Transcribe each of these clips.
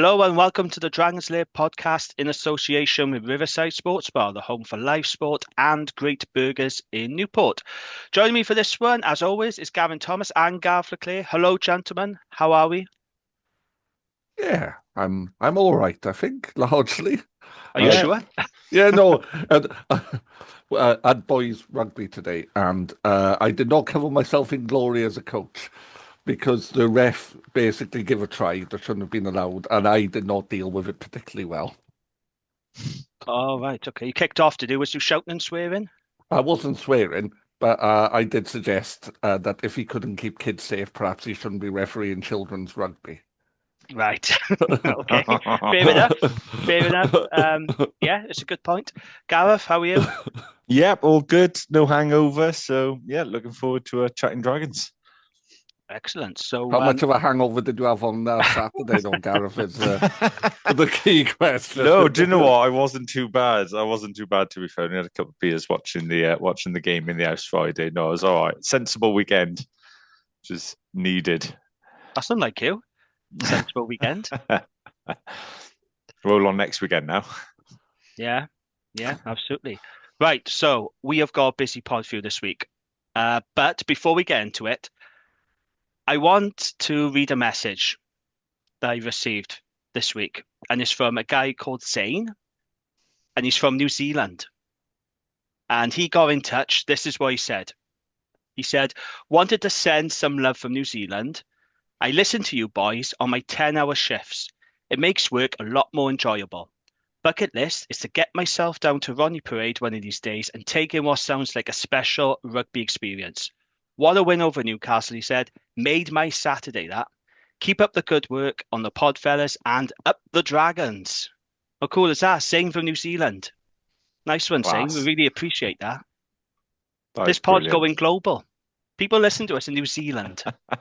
Hello and welcome to the Lair Podcast in association with Riverside Sports Bar, the home for live sport and great burgers in Newport. Joining me for this one, as always, is Gavin Thomas and Gav Leclerc. Hello, gentlemen. How are we? Yeah, I'm all right, I think, largely. Are you Uh, sure? yeah, no, and, I had boys rugby today, and I did not cover myself in glory as a coach because the ref basically gave a try that shouldn't have been allowed, and I did not deal with it particularly well. Oh, right. Okay. You kicked off to do was you shouting and swearing? I wasn't swearing, but I did suggest that if he couldn't keep kids safe, perhaps he shouldn't be refereeing children's rugby. Right. Okay. Fair enough. Fair enough. Yeah, it's a good point. Gareth, how are you? Yep, all good. No hangover. So yeah, looking forward to chatting dragons. Excellent. So, How much of a hangover did you have on Saturday, though, Gareth? Is the key question. No, do you know what? I wasn't too bad. I wasn't too bad, to be fair. I had a couple of beers watching the game in the house Friday. No, it was all right. Sensible weekend, which is needed. that's unlike you. Sensible weekend. Roll on next weekend now. Yeah, absolutely. Right, so we have got a busy pod for you this week. But before we get into it, I want to read a message that I received this week, and it's from a guy called Zane, and he's from New Zealand. And he got in touch. This is what he said. He said, wanted to send some love from New Zealand. I listen to you boys on my 10-hour shifts. It makes work a lot more enjoyable. Bucket list is to get myself down to Ronnie Parade one of these days and take in what sounds like a special rugby experience. What a win over Newcastle, he said. Made my Saturday, that. Keep up the good work on the pod, fellas, and up the Dragons. How cool is that? Zane from New Zealand. Nice one, Zane. We Class. really appreciate that. That This is pod's brilliant. going global. People listen to us in New Zealand. I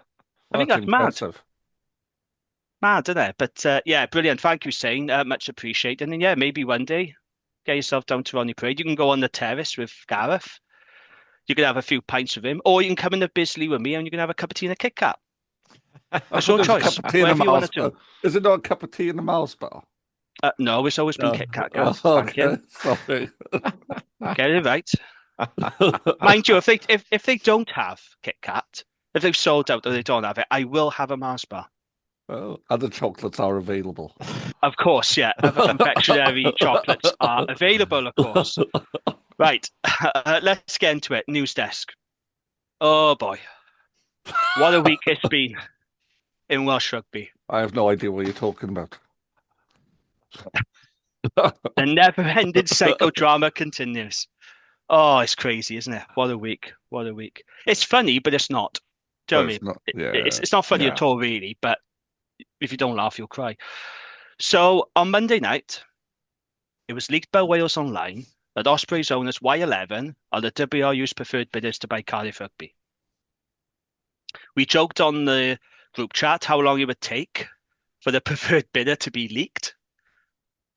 think That's that's mad. impressive. Mad, isn't it? But yeah, brilliant. Thank you, Zane. Much appreciated. And then, yeah, maybe one day get yourself down to Ronnie Parade. You can go on the terrace with Gareth. You can have a few pints with him, or you can come in the Bisley with me and you can have a cup of tea and a Kit Kat. I It's thought your there was a choice, cup of tea in a whatever you want Mars to do. bar. Is it not a cup of tea in a Mars bar? No, it's always been Kit Kat, Gav. Oh, Thank you. okay, sorry. Get it right. Mind you, if they don't have Kit Kat, if they've sold out or they don't have it, I will have a Mars bar. Well, other chocolates are available. Of course, yeah. Other confectionery chocolates are available, of course. Right, let's get into it. News desk. Oh boy, what a week it's been in Welsh rugby. I have no idea what you're talking about. The never-ending psychodrama continues. Oh, it's crazy, isn't it? What a week. What a week. It's funny, but it's not. Do you know what I It's mean? not, yeah, It's not funny yeah. at all, really, but if you don't laugh, you'll cry. So on Monday night, it was leaked by Wales Online that Ospreys owners Y11 are the WRU's preferred bidders to buy Cardiff Rugby. We joked on the group chat how long it would take for the preferred bidder to be leaked,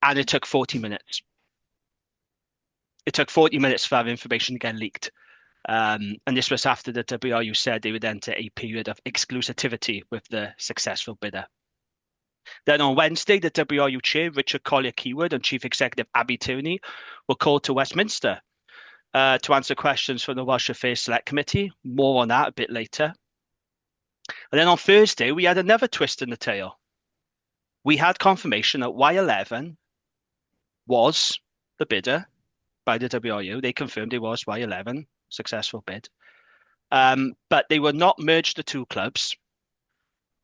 and it took 40 minutes. It took 40 minutes for that information to get leaked. And this was after the WRU said they would enter a period of exclusivity with the successful bidder. Then on Wednesday, the WRU chair, Richard Collier-Keywood, and Chief Executive Abby Tierney were called to Westminster to answer questions from the Welsh Affairs Select Committee. More on that a bit later. And then on Thursday, we had another twist in the tale. We had confirmation that Y11 was the bidder by the WRU. They confirmed it was Y11, successful bid. But they will not merge the two clubs.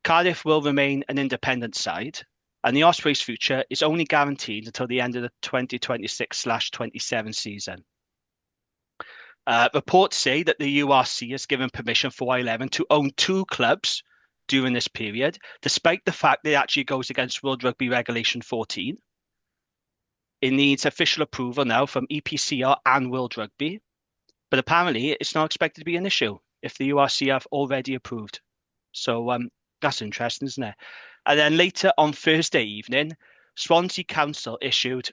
Cardiff will remain an independent side, and the Ospreys' future is only guaranteed until the end of the 2026/27 season. Reports say that the URC has given permission for Y11 to own two clubs during this period, despite the fact that it actually goes against World Rugby Regulation 14. It needs official approval now from EPCR and World Rugby, but apparently it's not expected to be an issue if the URC have already approved. So that's interesting, isn't it? And then later on Thursday evening, Swansea Council issued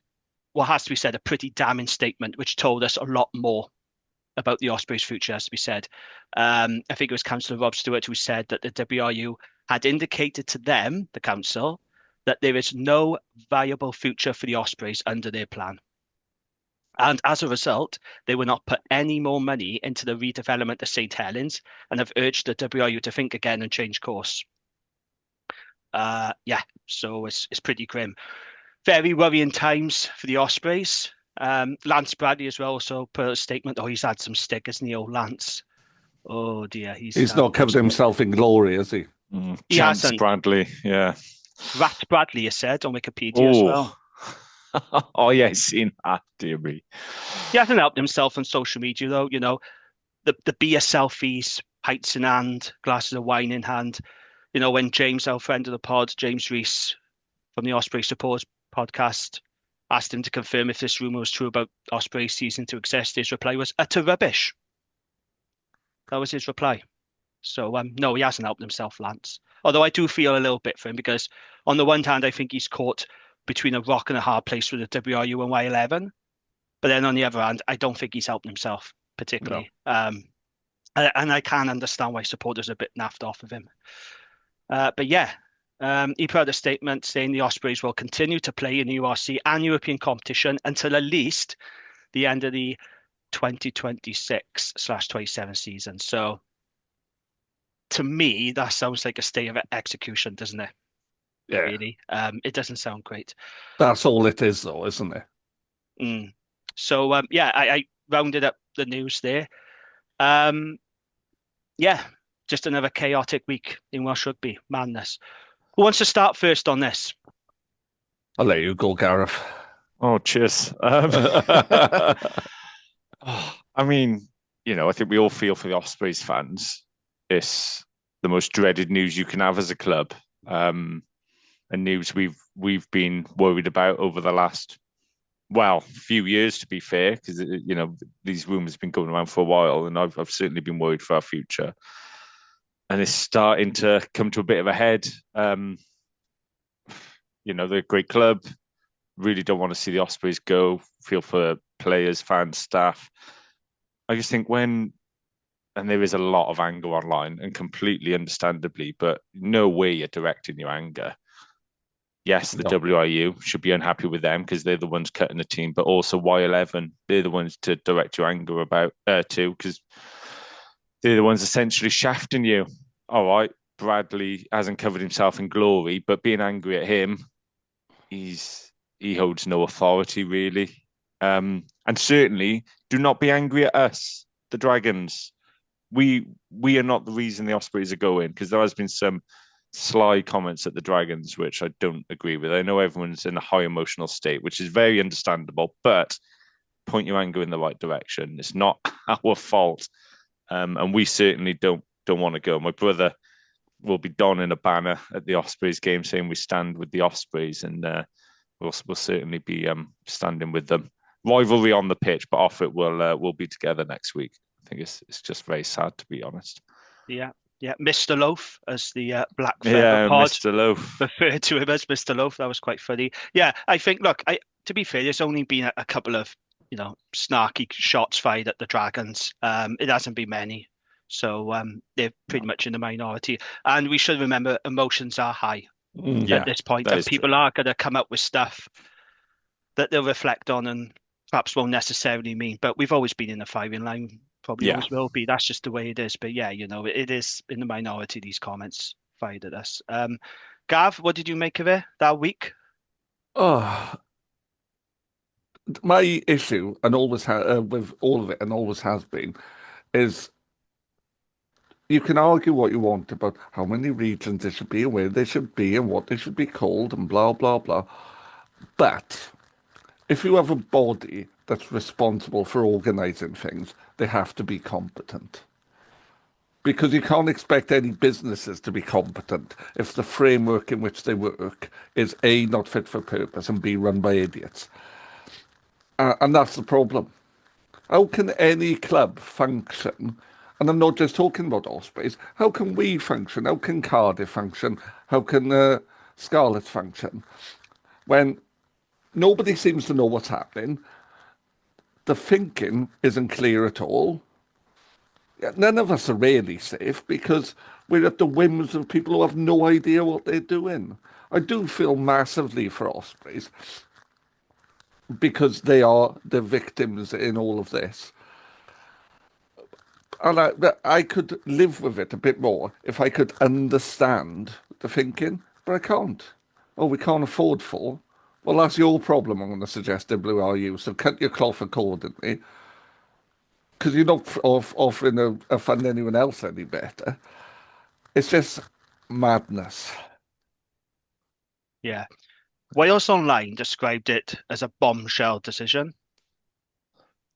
what has to be said a pretty damning statement, which told us a lot more about the Ospreys' future, has to be said. I think it was Councillor Rob Stewart who said that the WRU had indicated to them, the council, that there is no viable future for the Ospreys under their plan. And as a result, they will not put any more money into the redevelopment of St Helens and have urged the WRU to think again and change course. Yeah, so it's pretty grim. Very worrying times for the Ospreys. Lance Bradley as well also put a statement. Oh, he's had some stick, isn't he, old Lance? Oh dear, he's not covered himself in glory, has he? He Chance hasn't. Bradley, yeah. Rat Bradley is said on Wikipedia as well. Oh yeah, I've seen that, dear me. He hasn't helped himself on social media though. You know, the beer selfies, pints in hand, glasses of wine in hand. You know, when James, our friend of the pod, James Rees from the Osprey Supporters podcast, asked him to confirm if this rumour was true about Osprey ceasing to exist, his reply was utter rubbish. That was his reply. So, no, he hasn't helped himself, Lance. Although I do feel a little bit for him because, on the one hand, I think he's caught between a rock and a hard place with the WRU and Y11. But then on the other hand, I don't think he's helped himself particularly. No. And I can understand why supporters are a bit naffed off of him. But yeah, he put out a statement saying the Ospreys will continue to play in the URC and European competition until at least the end of the 2026/27 season. So to me, that sounds like a state of execution, doesn't it? Yeah. Really. It doesn't sound great. That's all it is, though, isn't it? So, yeah, I rounded up the news there. Yeah, just another chaotic week in Welsh rugby. Madness. Who wants to start first on this? I'll let you go, Gareth. Oh, cheers. I mean, you know, I think we all feel for the Ospreys fans. It's the most dreaded news you can have as a club, and news we've been worried about over the last, well, few years, to be fair, because you know these rumours have been going around for a while, and I've certainly been worried for our future. And it's starting to come to a bit of a head. You know, they're a great club. Really don't want to see the Ospreys go. Feel for players, fans, staff. I just think and there is a lot of anger online, and completely understandably, but no way you're directing your anger. Yes, the WRU should be unhappy with them because they're the ones cutting the team, but also Y11, they're the ones to direct your anger about to, because they're the ones essentially shafting you. All right, Bradley hasn't covered himself in glory, but being angry at him, he holds no authority really. And certainly do not be angry at us, the Dragons. We are not the reason the Ospreys are going, because there has been some sly comments at the Dragons, which I don't agree with. I know everyone's in a high emotional state, which is very understandable, but point your anger in the right direction. It's not our fault. And we certainly don't want to go. My brother will be donning a banner at the Ospreys game saying we stand with the Ospreys, and we'll certainly be standing with them. Rivalry on the pitch, but off it we'll be together next week. I think it's just very sad, to be honest. Yeah, Mr. Loaf, as the Black Feather pod Mr. Loaf referred to him as Mr. Loaf. That was quite funny. Yeah, I think. Look, to be fair, there's only been a couple of snarky shots fired at the Dragons. It hasn't been many, so they're pretty much in the minority. And we should remember, emotions are high at this point, and people are going to come up with stuff that they'll reflect on and perhaps won't necessarily mean. But we've always been in the firing line. Probably always will be. That's just the way it is. But yeah, it is in the minority, these comments fired at us. Gav, what did you make of it that week? Oh, my issue, and always with all of it, and always has been, is you can argue what you want about how many regions there should be, and where they should be, and what they should be called, and blah, blah, blah. But if you have a body that's responsible for organising things, they have to be competent. Because you can't expect any businesses to be competent if the framework in which they work is A, not fit for purpose, and B, run by idiots. And that's the problem. How can any club function? And I'm not just talking about Ospreys. How can we function? How can Cardiff function? How can Scarlet function? When nobody seems to know what's happening, the thinking isn't clear at all. None of us are really safe because we're at the whims of people who have no idea what they're doing. I do feel massively for Ospreys because they are the victims in all of this. And I could live with it a bit more if I could understand the thinking, but I can't. Oh, we can't afford four. Well, that's your problem, I'm going to suggest, WRU. So cut your cloth accordingly. Because you're not offering a fund anyone else any better. It's just madness. Yeah. Wales Online described it as a bombshell decision.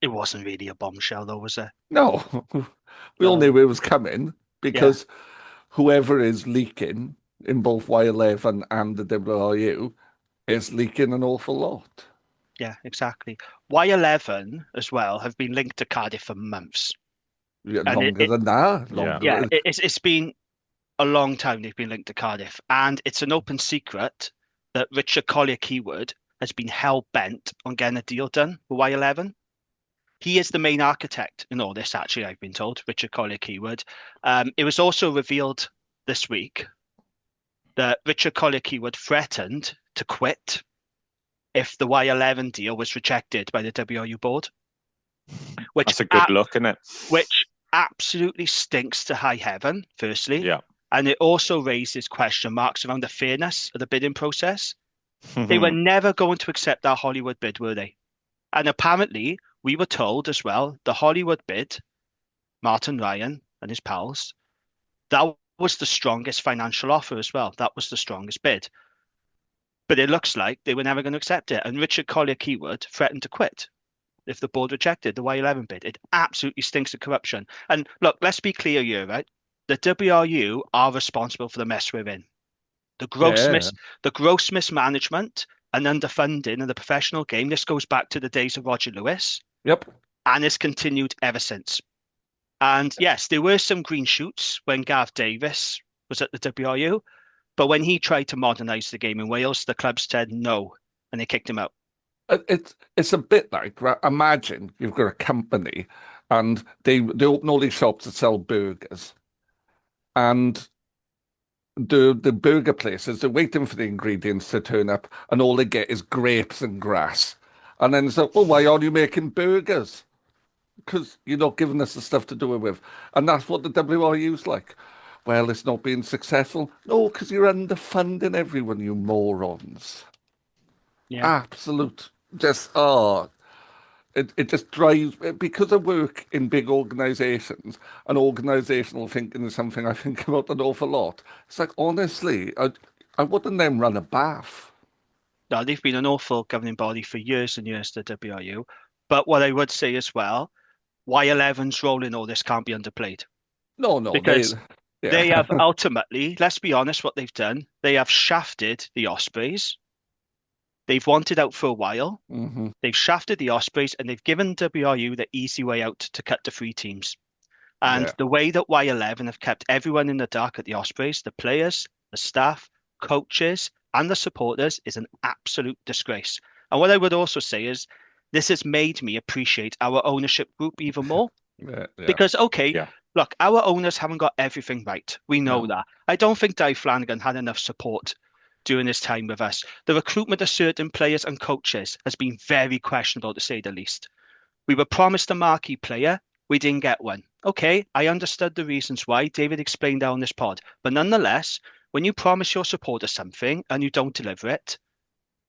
It wasn't really a bombshell, though, was it? No, we all No. knew it was coming Yeah. because whoever is leaking in both Y11 and the WRU is leaking an awful lot. Yeah, exactly. Y11 as well have been linked to Cardiff for months. Yeah, And longer than that, Yeah. yeah, longer. it's been a long time they've been linked to Cardiff. And it's an open secret that Richard Collier-Keywood has been hell-bent on getting a deal done with Y11. He is the main architect in all this, actually, I've been told, Richard Collier-Keywood. It was also revealed this week that Richard Collier-Keywood threatened to quit if the Y11 deal was rejected by the WRU board, which That's a good look, isn't it? which absolutely stinks to high heaven, firstly. Yeah. And it also raises question marks around the fairness of the bidding process. They were never going to accept that Hollywood bid, were they? And apparently, we were told as well, the Hollywood bid, Martin Ryan and his pals, that was the strongest financial offer as well. That was the strongest bid. But it looks like they were never going to accept it. And Richard Collier-Keywood threatened to quit if the board rejected the Y11 bid. It absolutely stinks of corruption. And look, let's be clear here, right? The WRU are responsible for the mess we're in. The Yeah. gross mismanagement and underfunding of the professional game. This goes back to the days of Roger Lewis, Yep. and it's continued ever since. And yes, there were some green shoots when Gareth Davis was at the WRU, but when he tried to modernise the game in Wales, the club said no, and they kicked him out. It's a bit like, right, imagine you've got a company and they open all these shops that sell burgers, and the burger places, they're waiting for the ingredients to turn up, and all they get is grapes and grass. And then it's like, well, why aren't you making burgers? Because you're not giving us the stuff to do it with. And that's what the WRU's like. Well, it's not being successful. No, because you're underfunding everyone, you morons. Yeah. Absolute, just, it just drives, because I work in big organisations, and organisational thinking is something I think about an awful lot. It's like, honestly, I wouldn't then run a bath. No, they've been an awful governing body for years and years, the WRU. But what I would say as well, Y11's role in all this can't be underplayed No, because yeah. they have ultimately, let's be honest, what they've done, they have shafted the Ospreys. They've wanted out for a while. hmm They've shafted the Ospreys and they've given WRU the easy way out to cut to three teams. And Yeah. the way that Y11 have kept everyone in the dark at the Ospreys, the players, the staff, coaches, and the supporters is an absolute disgrace. And what I would also say is this has made me appreciate our ownership group even more. Yeah, yeah. Because, okay, Yeah. look, our owners haven't got everything right. We know No. that. I don't think Dave Flanagan had enough support during his time with us. The recruitment of certain players and coaches has been very questionable, to say the least. We were promised a marquee player. We didn't get one. Okay, I understood the reasons why. David explained that on this pod. But nonetheless, when you promise your supporters something and you don't deliver it,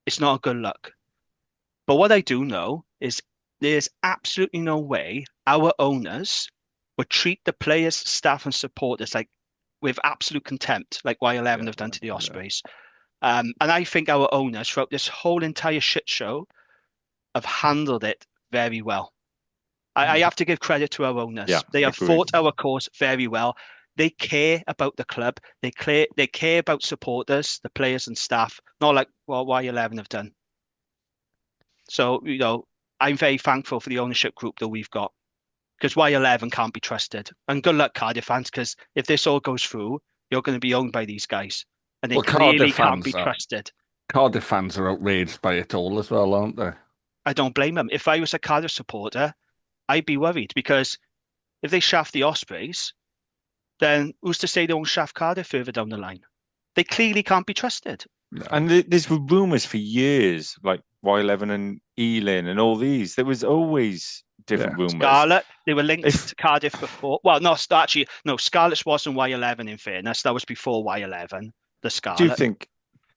it's not a good look. But what I do know is there's absolutely no way our owners would treat the players, staff, and supporters like with absolute contempt, like Y11 Yeah, have done to the yeah. Ospreys. And I think our owners throughout this whole entire shit show have handled it very well. I have to give credit to our owners. Yeah, They have agreed. fought our cause very well. They care about the club. They care about supporters, the players and staff, not like what Y11 have done. So, I'm very thankful for the ownership group that we've got because Y11 can't be trusted. And good luck, Cardiff fans, because if this all goes through, you're going to be owned by these guys. And they Well, clearly can't be trusted. Cardiff fans are outraged by it all as well, aren't they? I don't blame them. If I was a Cardiff supporter, I'd be worried because if they shaft the Ospreys, then who's to say they won't shaft Cardiff further down the line? They clearly can't be trusted. No. And there's rumours for years, like Y11 and Ealing and all these. There was always different rumours. Scarlet, they were linked If to Cardiff before. Well, no, actually, no, Scarlet's wasn't Y11 in fairness. That was before Y11, the do you Scarlet. think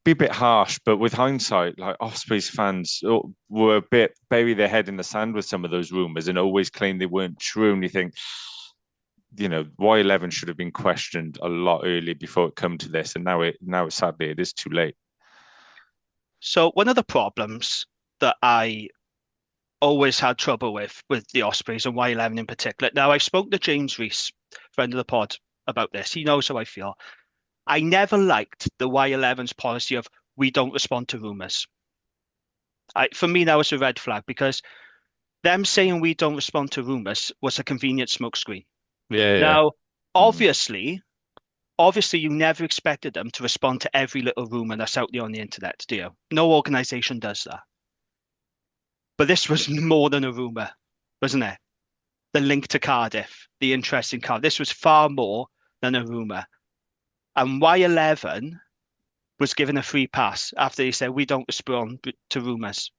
be a bit harsh, but with hindsight, like Ospreys fans were a bit bury their head in the sand with some of those rumours and always claim they weren't true. And you think, Y11 should have been questioned a lot earlier before it come to this, and now sadly it is too late. So one of the problems that I always had trouble with the Ospreys and Y11 in particular. Now, I spoke to James Rees, friend of the pod, about this. He knows how I feel. I never liked the Y11's policy of we don't respond to rumours. For me, that was a red flag because them saying we don't respond to rumours was a convenient smokescreen. Yeah, yeah. Now, obviously, you never expected them to respond to every little rumour that's out there on the internet, do you? No organisation does that. But this was more than a rumour, wasn't it? The link to Cardiff, the interest in Cardiff. This was far more than a rumour. And Y11 was given a free pass after they said, we don't respond to rumours.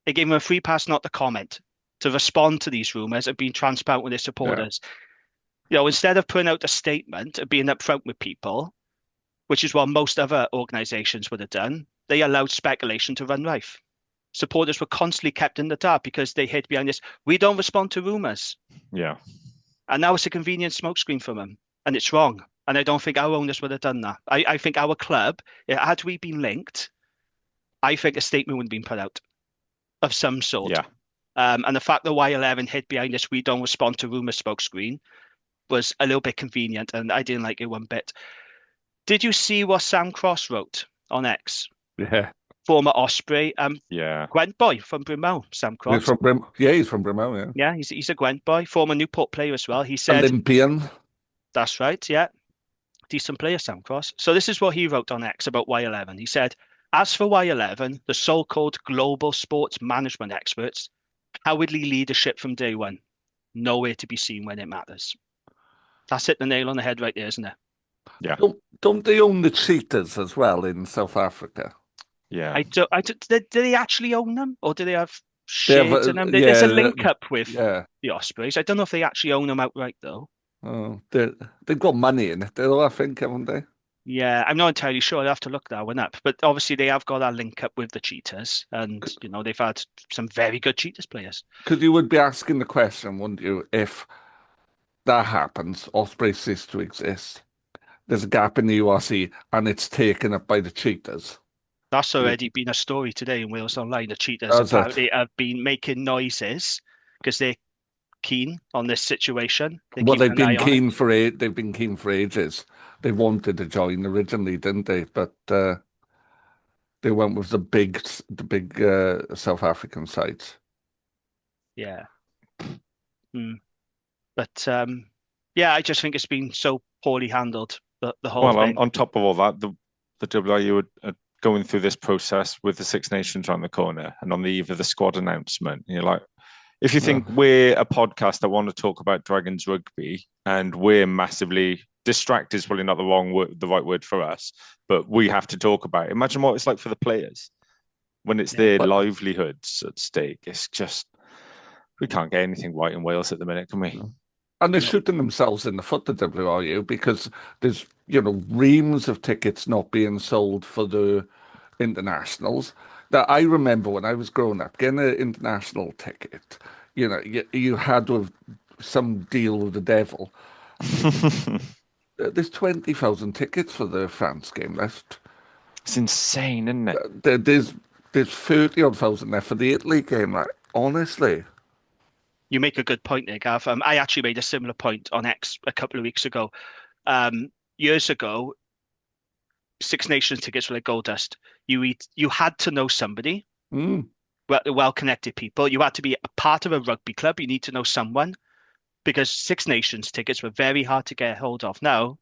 They gave them a free pass not to comment, to respond to these rumours and being transparent with their supporters. Instead of putting out a statement and being upfront with people, which is what most other organisations would have done, they allowed speculation to run rife. Supporters were constantly kept in the dark because they hid behind this. We don't respond to rumours. Yeah. And now it's a convenient smokescreen for them. And it's wrong. And I don't think our owners would have done that. I think our club, had we been linked, I think a statement would have been put out of some sort. Yeah. And the fact that Y11 hid behind this we don't respond to rumours smokescreen was a little bit convenient. And I didn't like it one bit. Did you see what Sam Cross wrote on X? Yeah. Former Osprey, Yeah. Gwent boy from Brimell, Sam Cross. He's from Brimell, yeah. Yeah, he's a Gwent boy, former Newport player as well. He said, Olympian. That's right, yeah. Decent player, Sam Cross. So this is what he wrote on X about Y11. He said, as for Y11, the so-called global sports management experts, cowardly leadership from day one, nowhere to be seen when it matters. That's hit the nail on the head right there, isn't it? Yeah. Don't they own the cheetahs as well in South Africa? Yeah. Do they actually own them, or do they have shares in them? There's a link up with the Ospreys. I don't know if they actually own them outright, though. Oh, they've got money in it, though, I think, haven't they? Yeah, I'm not entirely sure. I'll have to look that one up. But obviously, they have got that link up with the Cheetahs, and they've had some very good Cheetahs players. Because you would be asking the question, wouldn't you, if that happens, Ospreys cease to exist. There's a gap in the URC, and it's taken up by the Cheetahs. That's already been a story today in Wales Online. The Cheetahs apparently have been making noises because they're keen on this situation. They've been keen for ages. They wanted to join originally, didn't they? But they went with the big South African sides. Yeah. But I just think it's been so poorly handled, the whole thing. On top of all that, the WRU are going through this process with the Six Nations around the corner, and on the eve of the squad announcement, you're like, if you think we're a podcast that want to talk about Dragons rugby and we're massively distracted is probably not the right word for us, but we have to talk about it. Imagine what it's like for the players when it's their livelihoods at stake. It's just, we can't get anything right in Wales at the minute, can we? And they're shooting themselves in the foot, the WRU, because there's, reams of tickets not being sold for the internationals. That I remember when I was growing up, getting an international ticket, you had to have some deal with the devil. There's 20,000 tickets for the France game left. It's insane, isn't it? There's 30-odd thousand left for the Italy game. Like, honestly. You make a good point there, Gav. I actually made a similar point on X a couple of weeks ago. Years ago, Six Nations tickets were like gold dust. You had to know somebody, well-connected people. You had to be a part of a rugby club. You need to know someone, because Six Nations tickets were very hard to get hold of. Now,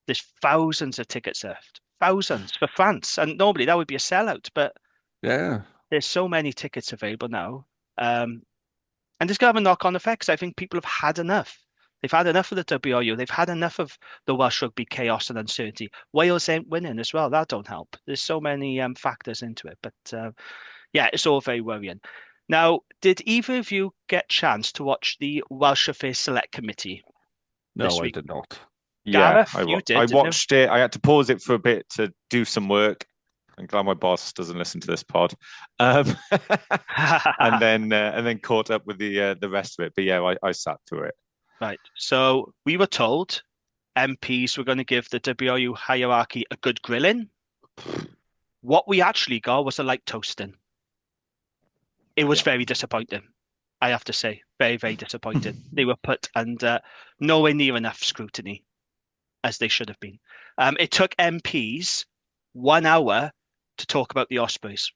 there's thousands of tickets left. Thousands for France. And normally that would be a sellout, but there's so many tickets available now. And it's going to have a knock-on effect, because I think people have had enough They've had enough of the WRU. They've had enough of the Welsh rugby chaos and uncertainty. Wales ain't winning as well. That don't help. There's so many factors into it. But yeah, it's all very worrying. Now, did either of you get chance to watch the Welsh Affairs Select Committee this No, I week? did not. Yeah, Gareth, you did, I didn't you? watched it. I had to pause it for a bit to do some work. I'm glad my boss doesn't listen to this pod. And then caught up with the rest of it. But yeah, I sat through it. Right. So we were told MPs were going to give the WRU hierarchy a good grilling. What we actually got was a light toasting. It was very disappointing, I have to say. Very, very disappointing. They were put under nowhere near enough scrutiny as they should have been. It took MPs 1 hour to talk about the Ospreys.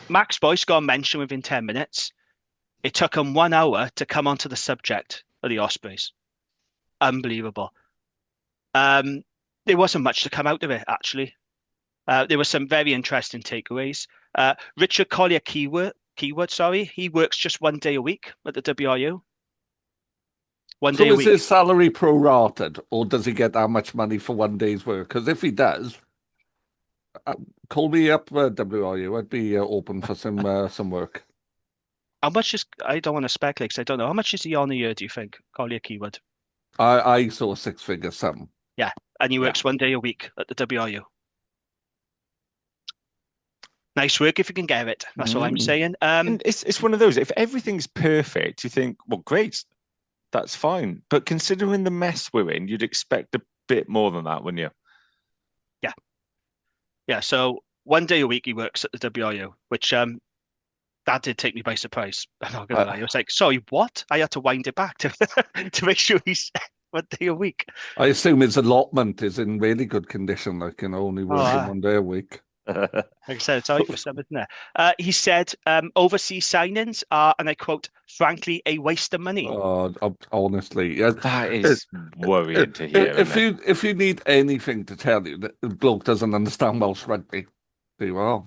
Max Boyce got a mention within 10 minutes. It took him 1 hour to come onto the subject of the Ospreys. Unbelievable. There wasn't much to come out of it, actually. There were some very interesting takeaways. Richard Collier, keyword, he works just 1 day a week at the WRU. One So day a is week. his salary prorated, or does he get that much money for 1 day's work? Because if he does, call me up, WRU. I'd be open for some work. How much is, I don't want to speculate because I don't know. How much is he on a year, do you think, Collier Keyword? I saw 6-figure sum. Yeah, and he works 1 day a week at the WRU. Nice work if you can get it. That's all I'm saying. And it's one of those. If everything's perfect, you think, well, great, that's fine. But considering the mess we're in, you'd expect a bit more than that, wouldn't you? Yeah. So 1 day a week he works at the WRU, which that did take me by surprise. I'm not gonna lie. I was like, sorry, what? I had to wind it back to to make sure he's 1 day a week. I assume his allotment is in really good condition, like, only working 1 day a week. Like I said, it's all right for some, isn't it? He said overseas signings are, and I quote, frankly, a waste of money. Honestly, yeah. That is worrying to hear. If you need anything to tell you that the bloke doesn't understand Welsh rugby, there you are.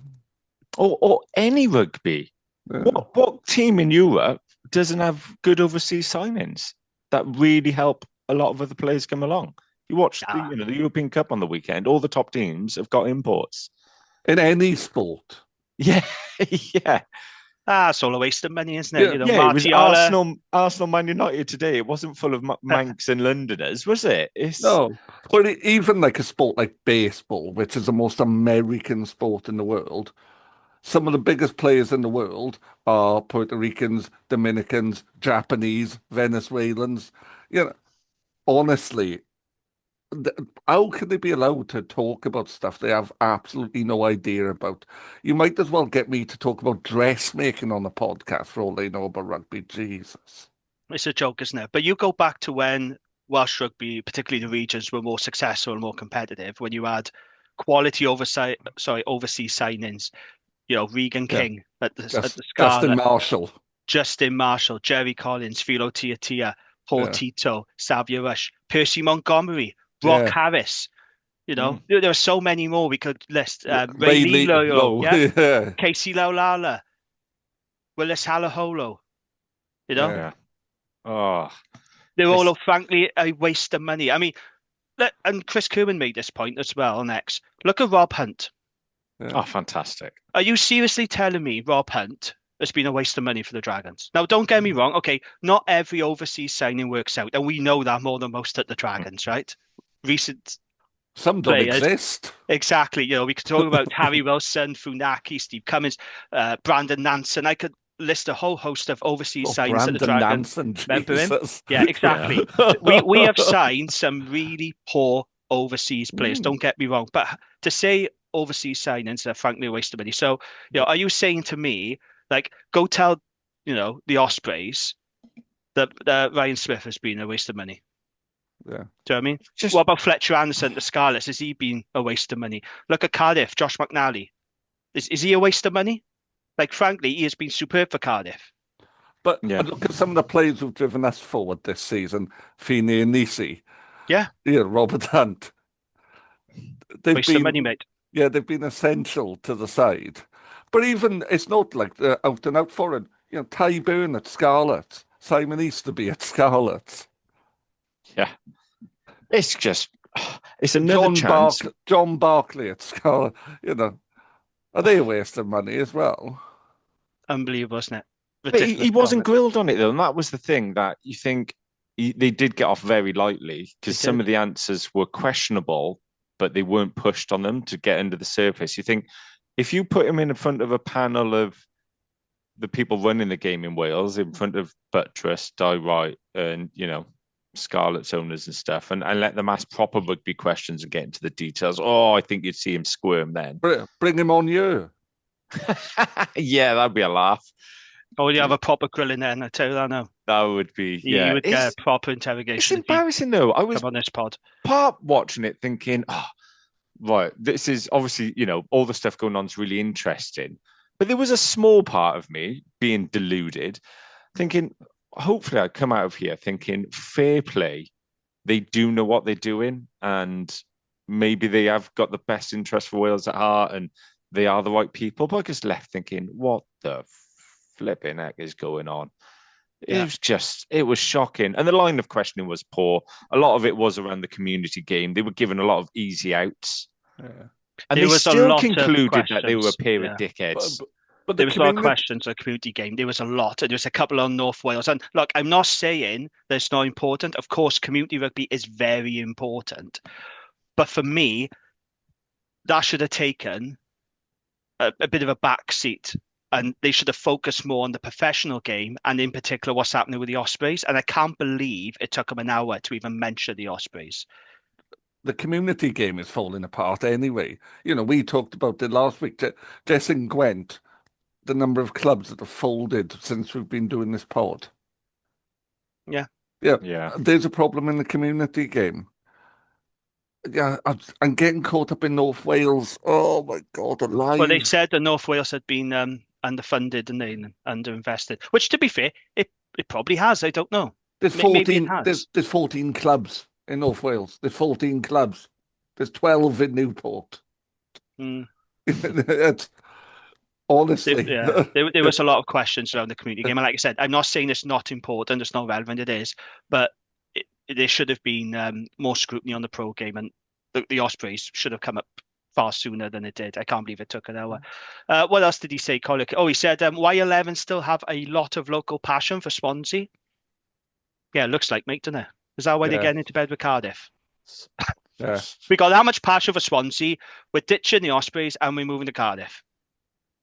Or any rugby. Yeah. What team in Europe doesn't have good overseas signings that really help a lot of other players come along? You watch the European Cup on the weekend. All the top teams have got imports. In any sport. Yeah, yeah. It's all a waste of money, isn't it? Yeah, it was Arsenal, Man United today. It wasn't full of Manx and Londoners, was it? No. But even like a sport like baseball, which is the most American sport in the world, some of the biggest players in the world are Puerto Ricans, Dominicans, Japanese, Venezuelans. Honestly, how can they be allowed to talk about stuff they have absolutely no idea about? You might as well get me to talk about dressmaking on a podcast for all they know about rugby. Jesus. It's a joke, isn't it? But you go back to when Welsh rugby, particularly the regions, were more successful and more competitive, when you had quality overseas signings. Regan King at the Scarlet. Justin Marshall, Jerry Collins, Philo Tiatia, Paul Tito, Savio Rush, Percy Montgomery, Brock Harris. There are so many more we could list. Ray Lilo, Casey Laulala, Willis Halaholo. They're all, frankly, a waste of money. I mean, and Chris Kerwin made this point as well. Next, look at Rob Hunt. Oh, fantastic. Are you seriously telling me Rob Hunt has been a waste of money for the Dragons? Now, don't get me wrong. Okay, not every overseas signing works out, and we know that more than most at the Dragons, right? Some don't exist. Exactly. We could talk about Harry Wilson, Funaki, Steve Cummins, Brandon Nansen. I could list a whole host of overseas signings at the Dragons. Remember him? Yeah, exactly. we have signed some really poor overseas players. Don't get me wrong, but to say overseas signings are frankly a waste of money. So, are you saying to me, like, go tell, the Ospreys that Ryan Smith has been a waste of money? Yeah. Do you know what I mean? What about Fletcher Anderson, the Scarlets? Has he been a waste of money? Look at Cardiff, Josh McNally. Is he a waste of money? Like, frankly, he has been superb for Cardiff. But look at some of the players who've driven us forward this season. Feeney and Nisi. Yeah. Robert Hunt. Waste of money, mate. Yeah, they've been essential to the side. But even, it's not like they're out and out foreign. Ty Byrne at Scarlets, Simon Easterby at Scarlets. Yeah. It's just, it's another chance. John Barkley at Scar, are they a waste of money as well? Unbelievable, isn't it? But he Ridiculous wasn't comment. grilled on it, though. And that was the thing that you think they did get off very lightly because They some did. of the answers were questionable, but they weren't pushed on them to get under the surface. You think if you put him in front of a panel of the people running the game in Wales, in front of Buttress, Di Wright, and, Scarlet's owners and stuff, and let them ask proper rugby questions and get into the details, I think you'd see him squirm then. Bring him on you. Yeah, that'd be a laugh. Oh, you have a proper grilling then, I tell you that now. That would be, yeah. You would get a proper interrogation. It's embarrassing, though. I was come on this pod. part watching it thinking, right, this is obviously, all the stuff going on is really interesting. But there was a small part of me being deluded, thinking, hopefully I'd come out of here thinking, fair play. They do know what they're doing, and maybe they have got the best interest for Wales at heart, and they are the right people. But I just left thinking, what the flipping heck is going on? It was shocking. And the line of questioning was poor. A lot of it was around the community game. They were given a lot of easy outs. Yeah. And there they was still concluded that they were a pair of dickheads. But there was a lot of questions on the community game. There was a lot. And there was a couple on North Wales. And look, I'm not saying that it's not important. Of course, community rugby is very important. But for me, that should have taken a bit of a backseat. And they should have focused more on the professional game and in particular what's happening with the Ospreys. And I can't believe it took them an hour to even mention the Ospreys. The community game is falling apart anyway. We talked about it last week. Just in Gwent, the number of clubs that have folded since we've been doing this pod. Yeah. There's a problem in the community game. Yeah, I'm getting caught up in North Wales. Oh my God, alive. Well, they said that North Wales had been underfunded and underinvested, which, to be fair, it probably has. I don't know. There's 14. There's 14 clubs in North Wales. There's 14 clubs. There's 12 in Newport. Honestly, there was a lot of questions around the community game, and like I said, I'm not saying it's not important, it's not relevant. It is, but there should have been more scrutiny on the pro game, and the Ospreys should have come up far sooner than it did. I can't believe it took an hour. What else did he say, Colin? Oh, he said Y11 still have a lot of local passion for Swansea. Yeah, it looks like, mate, doesn't it? Is that why they're getting into bed with Cardiff? Yeah. We got that much passion for Swansea. We're ditching the Ospreys and we're moving to Cardiff.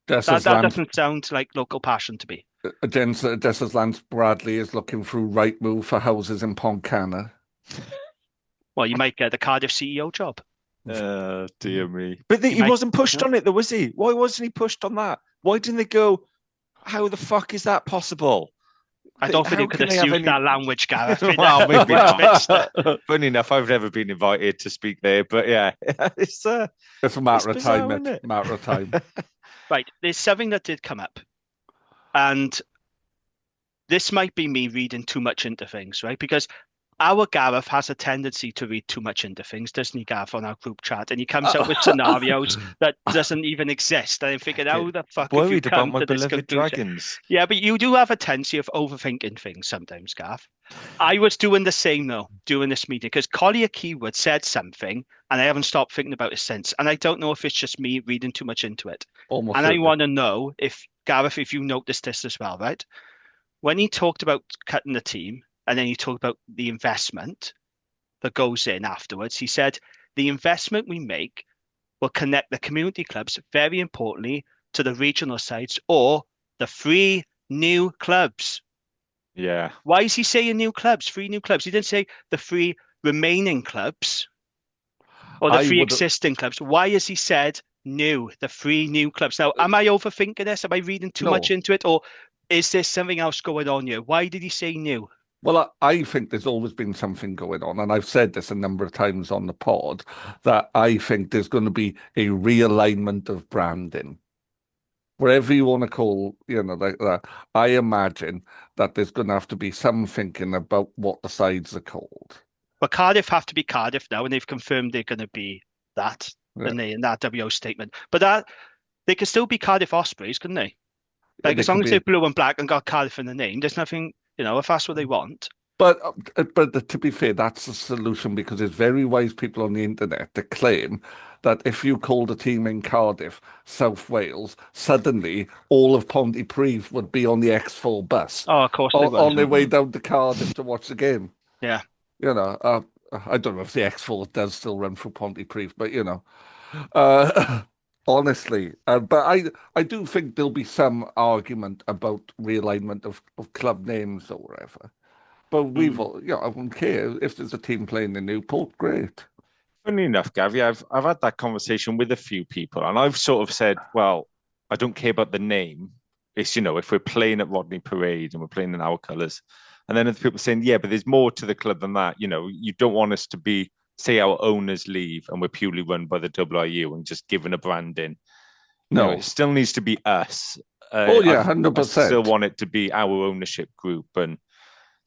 That doesn't sound like local passion to me. Just as Lance Bradley is looking through Rightmove for houses in Pontcanna. Well, you might get the Cardiff CEO job. Dear me. But he wasn't pushed on it, though, was he? Why wasn't he pushed on that? Why didn't they go, how the fuck is that possible? I don't think you could have used that language, Gareth. Well, maybe not. Funny enough, I've never been invited to speak there, but yeah, it's a matter of time, isn't it? Matter of time. Right, there's something that did come up, and this might be me reading too much into things, right? Because our Gareth has a tendency to read too much into things, doesn't he, Gareth, on our group chat? And he comes up with scenarios that doesn't even exist. And I'm thinking, how the fuck have you come to this conclusion? Dragons. Yeah, but you do have a tendency of overthinking things sometimes, Gareth. I was doing the same, though, during this meeting, because Collier Keywood said something, and I haven't stopped thinking about it since. And I don't know if it's just me reading too much into it. Almost and certainly. I want to know if, Gareth, if you noticed this as well, right? When he talked about cutting the team, and then you talk about the investment that goes in afterwards. He said, the investment we make will connect the community clubs, very importantly, to the regional sides or the 3 new clubs. Yeah. Why is he saying new clubs, 3 new clubs? He didn't say the 3 remaining clubs or the 3 existing clubs. Why has he said new, the 3 new clubs? Now, am I overthinking this? Am I reading too much into it? Or is there something else going on here? Why did he say new? Well, I think there's always been something going on, and I've said this a number of times on the pod, that I think there's going to be a realignment of branding. Whatever you want to call, like that, I imagine that there's going to have to be some thinking about what the sides are called. But Cardiff have to be Cardiff now, and they've confirmed they're going to be that, in that WO statement. But that they could still be Cardiff Ospreys, couldn't they? Like, as long as they're blue and black and got Cardiff in the name, there's nothing... if that's what they want. But to be fair, that's the solution because there's very wise people on the internet that claim that if you called a team in Cardiff, South Wales, suddenly all of Pontypridd would be on the X4 bus Oh, of course they on would. their way down to Cardiff to watch the game. Yeah. You know, I don't know if the X4 does still run through Pontypridd, but uh, honestly, but I do think there'll be some argument about realignment of club names or whatever. But we've all, I wouldn't care if there's a team playing in Newport, great. Funny enough, Gavi, I've had that conversation with a few people, and I've sort of said, well, I don't care about the name. It's, if we're playing at Rodney Parade and we're playing in our colours. And then other people saying, yeah, but there's more to the club than that. You don't want us to be, say our owners leave and we're purely run by the WIU and just given a branding. No. It still needs to be us. Oh, yeah, I 100%. still want it to be our ownership group. And,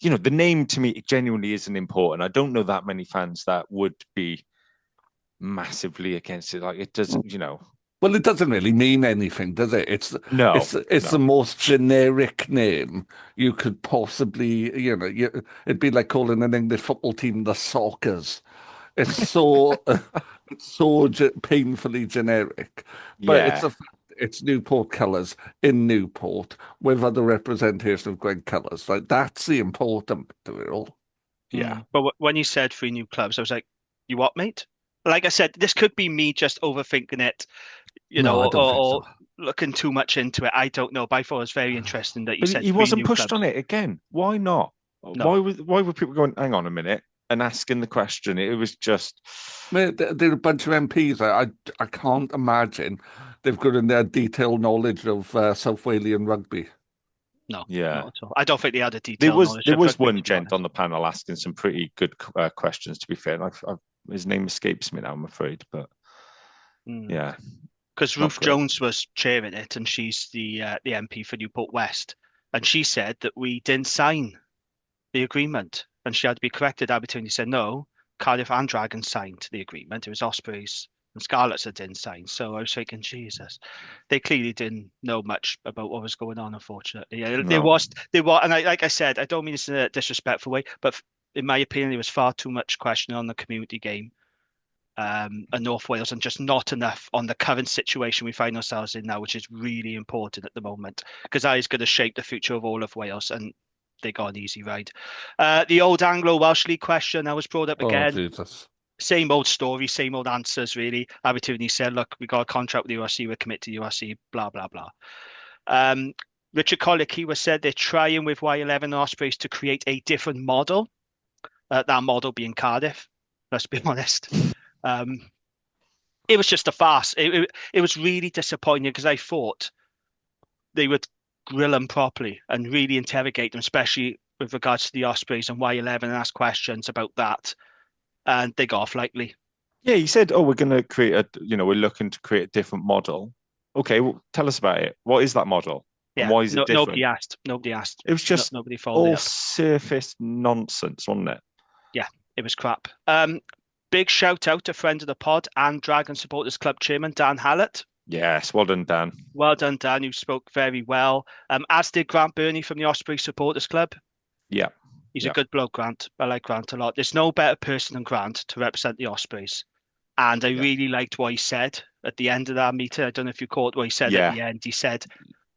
the name to me genuinely isn't important. I don't know that many fans that would be massively against it. Like, it doesn't, Well, it doesn't really mean anything, does it? It's No. the most generic name you could possibly, it'd be like calling an English football team the Sockers. It's so painfully generic. But Yeah. it's Newport colours in Newport with other representation of Gwent colours. Like that's the important bit of it all. Yeah. But when you said 3 new clubs, I was like, you what, mate? Like I said, this could be me just overthinking it, No, I don't think or so. looking too much into it. I don't know. But I thought it was very interesting that you But said he 3 wasn't new pushed clubs. on it again. Why not? No. Why were people going, hang on a minute, and asking the question? It was just. Mate, they're a bunch of MPs. I can't imagine they've got in their detailed knowledge of South Walian rugby. No, Yeah. not at all. I don't think they had a There detailed was knowledge there of was rugby, one to be gent honest. on the panel asking some pretty good questions. To be fair, and his name escapes me now, I'm afraid, but yeah, Because not Ruth great. Jones was chairing it, and she's the MP for Newport West, and she said that we didn't sign the agreement, and she had to be corrected. Aberdeen said no, Cardiff and Dragons signed the agreement. It was Ospreys and Scarlets that didn't sign. So I was thinking, Jesus, they clearly didn't know much about what was going on. Unfortunately, yeah, there No. was, and like I said, I don't mean this in a disrespectful way, but in my opinion, there was far too much questioning on the community game. And North Wales, and just not enough on the current situation we find ourselves in now, which is really important at the moment because that is going to shape the future of all of Wales, and they got an easy ride. The old Anglo-Welsh League question that was brought up Oh, again. Jesus. Same old story, same old answers, really. Aberdeen said, look, we got a contract with the URC, we're committed to the URC, blah, blah, blah. Richard Collicky was said they're trying with Y11 Ospreys to create a different model, that model being Cardiff, let's be honest. It was just a farce. It was really disappointing because I thought they would grill them properly and really interrogate them, especially with regards to the Ospreys and Y11, and ask questions about that. And they got off lightly. Yeah, he said, "Oh, we're going to create we're looking to create a different model." Okay, well, tell us about it. What is that model? And Yeah, why is it different? nobody asked. Nobody asked. It was just nobody followed it all up. surface nonsense, wasn't it? Yeah, it was crap. Big shout out to friend of the pod and Dragon Supporters Club chairman Dan Hallett. Yes, well done, Dan. Well done, Dan. You spoke very well. As did Grant Burney from the Osprey Supporters Club. Yeah. He's a good bloke, Grant. I like Grant a lot. There's no better person than Grant to represent the Ospreys. And I really liked what he said at the end of that meeting. I don't know if you caught what he said at the end. He said,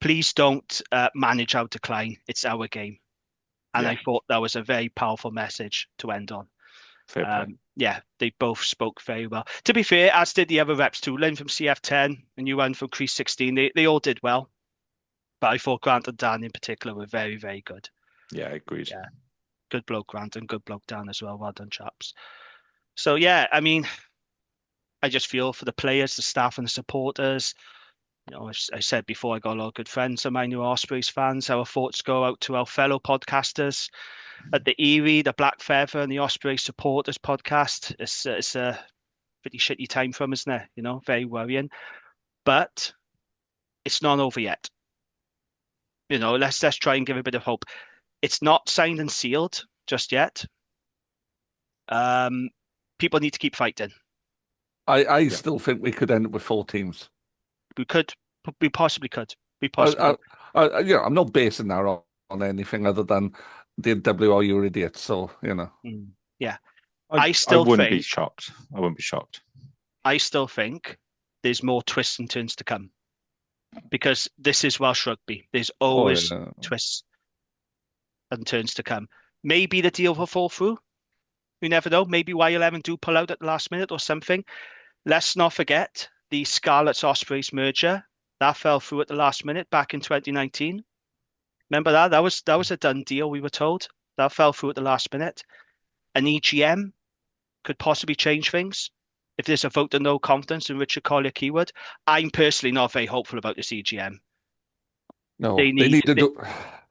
please don't manage our decline. It's our game. And I thought that was a very powerful message to end on. Fair play. Yeah, they both spoke very well. To be fair, as did the other reps too. Lynn from CF10 and you from Crease 16. They all did well. But I thought Grant and Dan in particular were very, very good. Yeah, agreed. Yeah. Good bloke, Grant, and good bloke, Dan, as well. Well done, chaps. So, yeah, I mean, I just feel for the players, the staff, and the supporters. I said before, I got a lot of good friends of mine who are Ospreys fans. Our thoughts go out to our fellow podcasters at the Erie, the Black Feather, and the Ospreys Supporters podcast. It's a pretty shitty time for them, isn't it? Very worrying. But it's not over yet. Let's try and give a bit of hope. It's not signed and sealed just yet. People need to keep fighting. I still think we could end up with 4 teams. We possibly could. We possibly could. I'm not basing that on anything other than the WRU are idiots. So, Yeah. I wouldn't be shocked. I wouldn't be shocked. I still think there's more twists and turns to come because this is Welsh rugby. There's always twists and turns to come. Maybe the deal will fall through. You never know. Maybe Y11 do pull out at the last minute or something. Let's not forget the Scarlets Ospreys merger that fell through at the last minute back in 2019. Remember that? That was a done deal. We were told that fell through at the last minute. An EGM could possibly change things if there's a vote of no confidence in Richard Collier-Keywood. I'm personally not very hopeful about this EGM. No, They need to do.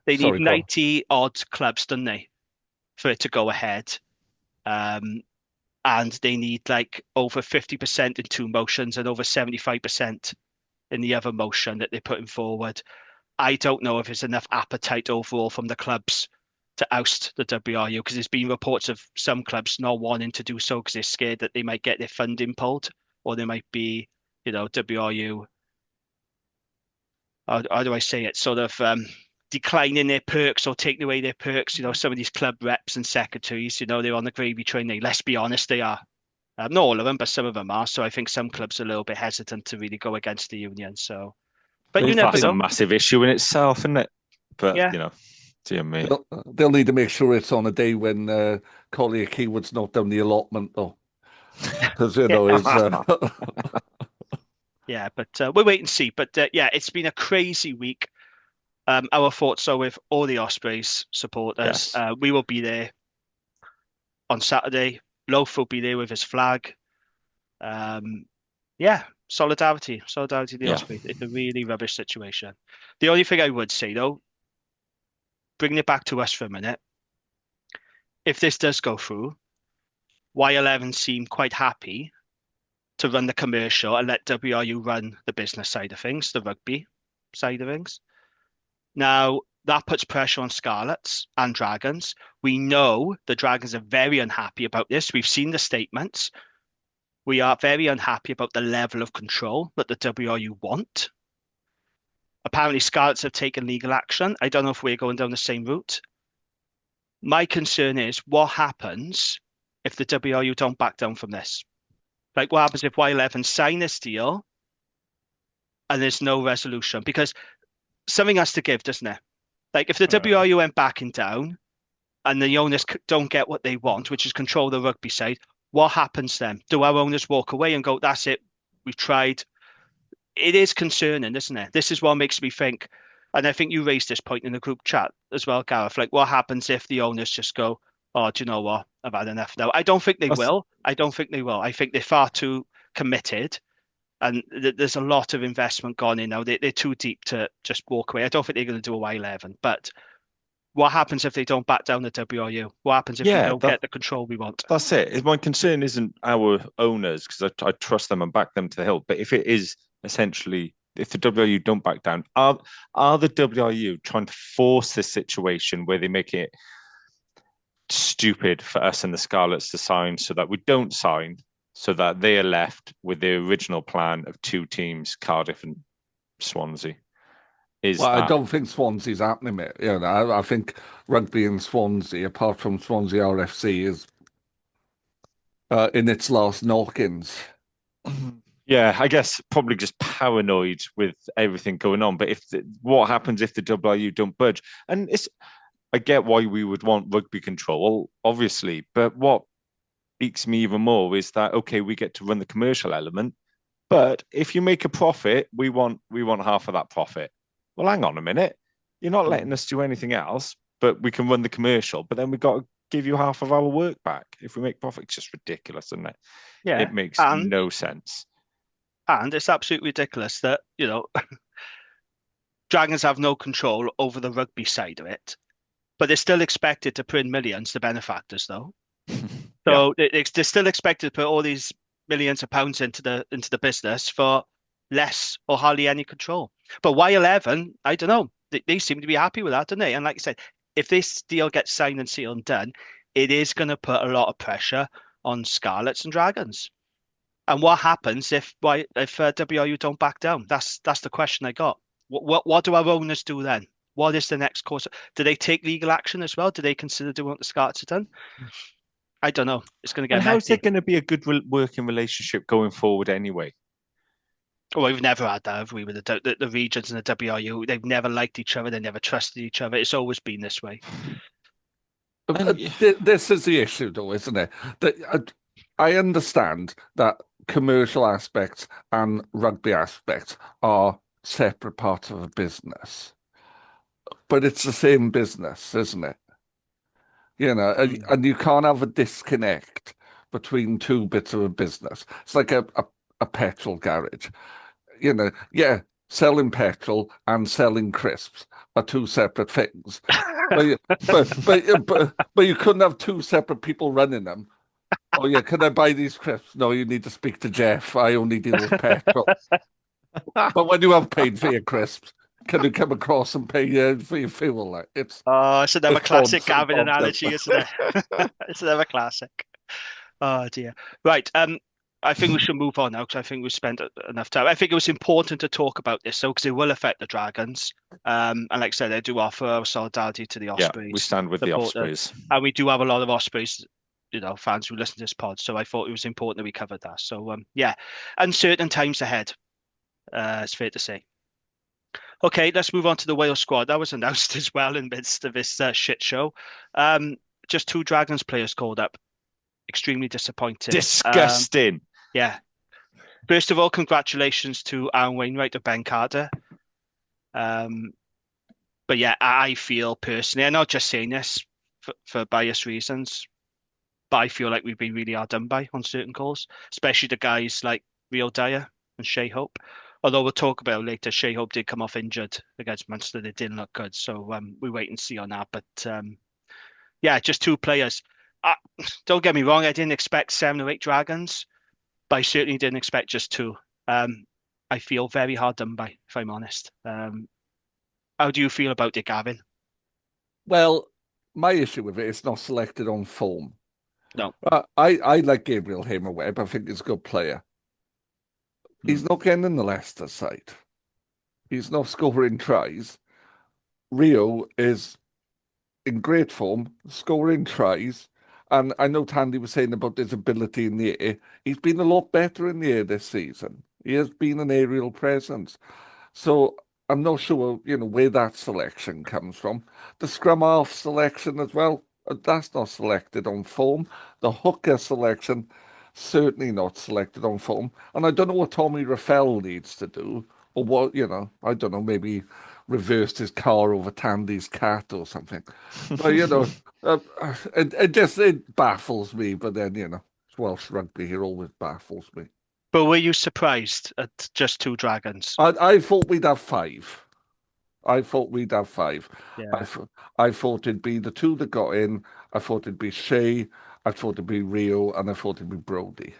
They Sorry, need 90 odd clubs, don't they, for it to go ahead. And they need like over 50% in two motions and over 75% in the other motion that they're putting forward. I don't know if there's enough appetite overall from the clubs to oust the WRU because there's been reports of some clubs not wanting to do so because they're scared that they might get their funding pulled or they might be, WRU. How do I say it? Sort of declining their perks or taking away their perks. Some of these club reps and secretaries, they're on the gravy train. Let's be honest, they are. Not all of them, but some of them are. So I think some clubs are a little bit hesitant to really go against the union. So, but you never That's know. a massive issue in itself, isn't it? But Yeah. dear me. They'll need to make sure it's on a day when Collier-Keywood's not down the allotment, though. Because, it's... Yeah, but we'll wait and see. But it's been a crazy week. Our thoughts are with all the Ospreys supporters. Yes. We will be there on Saturday. Loaf will be there with his flag. Solidarity to the Ospreys. It's a really rubbish situation. The only thing I would say, though, bringing it back to us for a minute, if this does go through, Y11 seem quite happy to run the commercial and let WRU run the business side of things, the rugby side of things. Now, that puts pressure on Scarlets and Dragons. We know the Dragons are very unhappy about this. We've seen the statements. We are very unhappy about the level of control that the WRU want. Apparently, Scarlets have taken legal action. I don't know if we're going down the same route. My concern is what happens if the WRU don't back down from this? Like, what happens if Y11 sign this deal and there's no resolution? Because something has to give, doesn't it? Like, if the WRU went backing down and the owners don't get what they want, which is control the rugby side, what happens then? Do our owners walk away and go, that's it, we've tried? It is concerning, isn't it? This is what makes me think, and I think you raised this point in the group chat as well, Gareth, like what happens if the owners just go, oh, do you know what? I've had enough now. I don't think they will. I think they're far too committed and there's a lot of investment gone in now. They're too deep to just walk away. I don't think they're going to do a Y11, but what happens if they don't back down the WRU? What happens if we don't get the control we want? That's it. My concern isn't our owners because I trust them and back them to the hilt. But if it is essentially, if the WRU don't back down, are the WRU trying to force this situation where they make it stupid for us and the Scarlets to sign so that we don't sign, so that they are left with the original plan of two teams, Cardiff and Swansea? I don't think Swansea's happening, mate. I think rugby in Swansea, apart from Swansea RFC, is in its last knock-ins. Yeah, I guess probably just paranoid with everything going on. But what happens if the WRU don't budge? And I get why we would want rugby control, obviously. But what piques me even more is that, okay, we get to run the commercial element, but if you make a profit, we want half of that profit. Well, hang on a minute. You're not letting us do anything else, but we can run the commercial, but then we've got to give you half of our work back if we make profit. It's just ridiculous, isn't it? Yeah. It makes no sense. And it's absolutely ridiculous that, Dragons have no control over the rugby side of it, but they're still expected to put in millions to benefactors, though. So they're still expected to put all these millions of pounds into the business for less or hardly any control. But Y11, I don't know. They seem to be happy with that, don't they? And like I said, if this deal gets signed and sealed and done, it is going to put a lot of pressure on Scarlets and Dragons. And what happens if WRU don't back down? That's the question I got. What do our owners do then? What is the next course? Do they take legal action as well? Do they consider doing what the Scots have done? I don't know. It's going to And get how's there messy. going to be a good working relationship going forward anyway? Well, we've never had that, have we? With the regions and the WRU, they've never liked each other. They never trusted each other. It's always been this way. And This is the issue, though, isn't it? That I understand that commercial aspects and rugby aspects are separate parts of a business, but it's the same business, isn't it? You know, and you can't have a disconnect between two bits of a business. It's like a petrol garage. You know, yeah, selling petrol and selling crisps are two separate things. But you couldn't have two separate people running them. Oh yeah, can I buy these crisps? No, you need to speak to Jeff. I only deal with petrol. But when you have paid for your crisps, can you come across and pay for your fuel? Like It's another it's classic constant Gavin concept. analogy, isn't it? It's another classic. Oh dear. Right. I think we should move on now because I think we've spent enough time. I think it was important to talk about this, though, because it will affect the Dragons. And like I said, I do offer our solidarity to the yeah, Ospreys. we stand with the Ospreys. And we do have a lot of Ospreys, fans who listen to this pod. So I thought it was important that we covered that. So yeah, uncertain times ahead. It's fair to say. Okay, let's move on to the Wales squad. That was announced as well in midst of this shit show. Just 2 Dragons players called up. Extremely disappointing. Disgusting. Yeah. First of all, congratulations to Aaron Wainwright of Ben Carter. But yeah, I feel personally, I'm not just saying this for biased reasons, but I feel like we've been really hard done by on certain calls, especially the guys like Rio Dyer and Shea Hope. Although we'll talk about it later, Shea Hope did come off injured against Munster. They didn't look good. So we wait and see on that. But yeah, just 2 players. Don't get me wrong, I didn't expect 7 or 8 Dragons, but I certainly didn't expect just 2. I feel very hard done by, if I'm honest. How do you feel about it, Gavin? Well, my issue with it is not selected on form. No. I like Gabriel Hamer-Webb. I think he's a good player. He's not getting in the Leicester side. He's not scoring tries. Rio is in great form, scoring tries. And I know Tandy was saying about his ability in the air. He's been a lot better in the air this season. He has been an aerial presence. So I'm not sure, where that selection comes from. The scrum half selection as well, that's not selected on form. The hooker selection, certainly not selected on form. And I don't know what Tommy Raffel needs to do, or what, I don't know, maybe reversed his car over Tandy's cat or something. But, it baffles me. But then, it's Welsh rugby here, always baffles me. But were you surprised at just 2 Dragons? I thought we'd have 5. I thought we'd have 5. Yeah. I thought it'd be the 2 that got in. I thought it'd be Shea. I thought it'd be Rio, and I thought it'd be Brodie.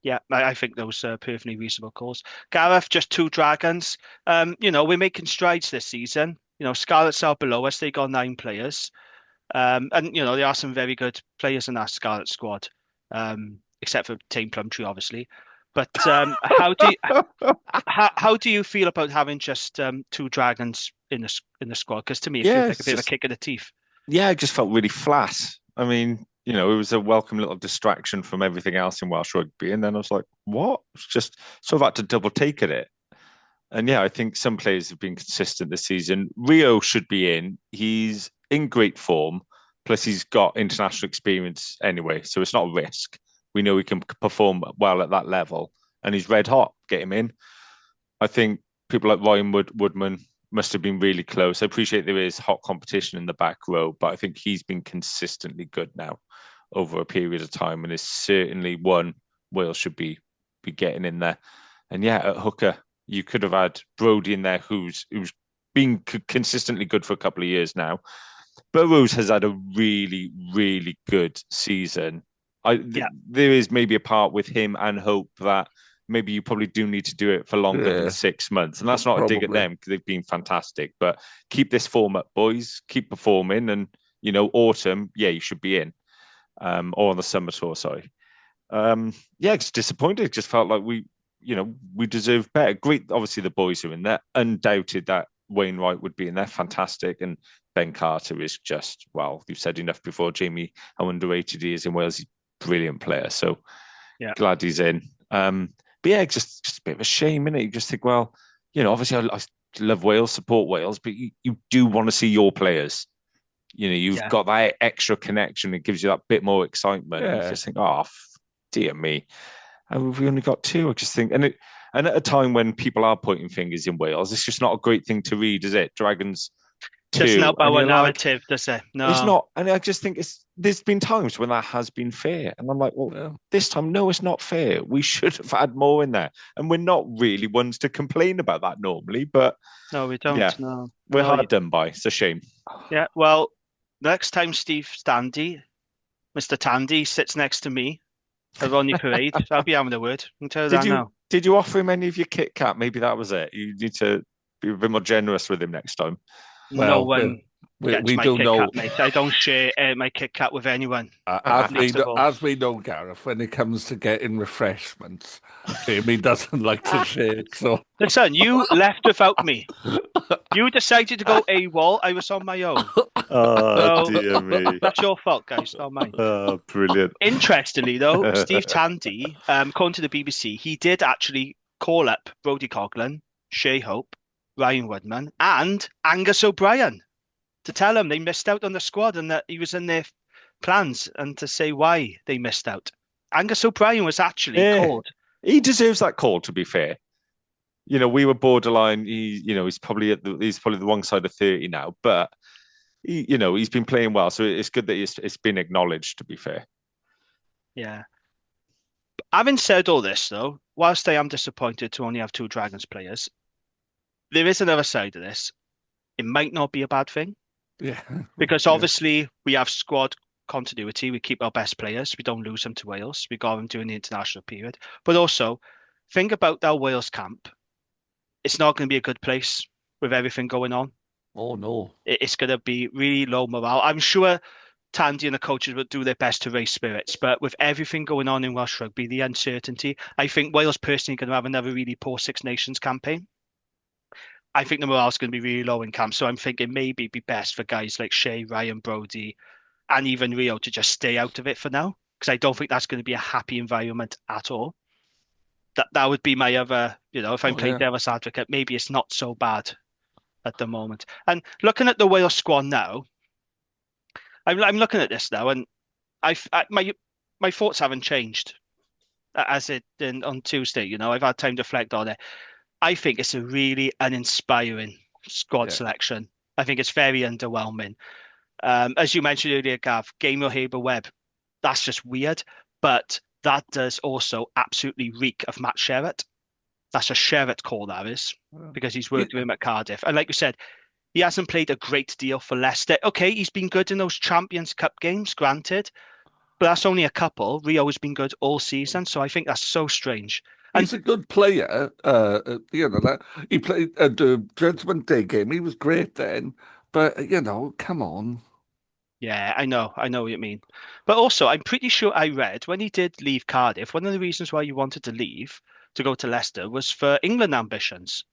Yeah, I think those are perfectly reasonable calls. Gareth, just 2 Dragons. We're making strides this season. Scarlets are below us. They got 9 players. And there are some very good players in that Scarlet squad, except for Tame Plumtree, obviously. But how do you feel about having just 2 Dragons in the squad? Because to me, it feels like a bit of a kick in the teeth. Yeah, it just felt really flat. I mean, it was a welcome little distraction from everything else in Welsh rugby. And then I was like, what? It's just sort of had to double take at it. And yeah, I think some players have been consistent this season. Rio should be in. He's in great form. Plus, he's got international experience anyway. So it's not a risk. We know he can perform well at that level. And he's red hot. Get him in. I think people like Ryan Woodman must have been really close. I appreciate there is hot competition in the back row, but I think he's been consistently good now over a period of time and is certainly one Wales should be getting in there. And yeah, at hooker, you could have had Brodie in there who's been consistently good for a couple of years now. Burrows has had a really, really good season. There is maybe a part with him and Hope that maybe you probably do need to do it for longer than 6 months. And that's not a dig at them because they've been fantastic. But keep this form up, boys. Keep performing. And, autumn, you should be in. Or on the summer tour, sorry. It's disappointed. It just felt like we deserve better. Great, obviously, the boys are in there. Undoubted that Wainwright would be in there, fantastic. And Ben Carter is just, well, you've said enough before, Jamie, how underrated he is in Wales. He's a brilliant player. So glad he's in. But yeah, just a bit of a shame, innit? You just think, well, obviously I love Wales, support Wales, but you do want to see your players. You've got that extra connection. It gives you that bit more excitement. Yeah. And you just think, oh, dear me. And we've only got two. I just think, and at a time when people are pointing fingers in Wales, it's just not a great thing to read, is it? Dragons 2. It's not our narrative, does it? No. It's not. And I just think there's been times when that has been fair. And I'm like, well, this time, no, it's not fair. We should have had more in there. And we're not really ones to complain about that normally, but no, we don't. Yeah, no. We're hard done by. It's a shame. Yeah, well, next time Steve Standy, Mr. Tandy, sits next to me at Ronnie Parade, I'll be having a word. I can tell you that now. Did you offer him any of your Kit Kat? Maybe that was it. You need to be a bit more generous with him next time. Well, no one gets my Kit Kat, mate. I don't share my Kit Kat with anyone. As we know, Gareth, when it comes to getting refreshments, Jamie doesn't like to share. So listen, you left without me. You decided to go AWOL. I was on my own. Oh, dear me. That's your fault, guys, not mine. Oh, brilliant. Interestingly, though, Steve Tandy, according to the BBC, he did actually call up Brodie Coughlin, Shea Hope, Ryan Woodman, and Angus O'Brien to tell him they missed out on the squad and that he was in their plans, and to say why they missed out. Angus O'Brien was actually called. He deserves that call, to be fair. We were borderline. He's probably the wrong side of 30 now, but he's been playing well, so it's good that it's been acknowledged, to be fair. Yeah. Having said all this, though, whilst I am disappointed to only have 2 Dragons players, there is another side of this. It might not be a bad thing. Yeah. Because obviously we have squad continuity. We keep our best players. We don't lose them to Wales. We got them during the international period. But also, think about our Wales camp. It's not going to be a good place with everything going on. Oh, no. It's going to be really low morale. I'm sure Tandy and the coaches will do their best to raise spirits, but with everything going on in Welsh rugby, the uncertainty, I think Wales personally going to have another really poor Six Nations campaign. I think the morale's going to be really low in camp, so I'm thinking maybe it'd be best for guys like Shea, Ryan, Brodie, and even Rio to just stay out of it for now, because I don't think that's going to be a happy environment at all. That would be my other, if I'm playing devil's advocate, maybe it's not so bad at the moment. And looking at the Wales squad now, I'm looking at this now, and my thoughts haven't changed as it did on Tuesday. I've had time to reflect on it. I think it's a really uninspiring squad selection. I think it's very underwhelming. As you mentioned earlier, Gav, Gamer Haber-Webb, that's just weird, but that does also absolutely reek of Matt Sherratt. That's a Sherratt call, that is, because he's worked with him at Cardiff. And like you said, he hasn't played a great deal for Leicester. Okay, he's been good in those Champions Cup games, granted, but that's only a couple. Rio has been good all season, so I think that's so strange. He's a good player. He played the Judgment Day game. He was great then, but come on. Yeah, I know what you mean. But also, I'm pretty sure I read when he did leave Cardiff, one of the reasons why he wanted to leave to go to Leicester was for England ambitions.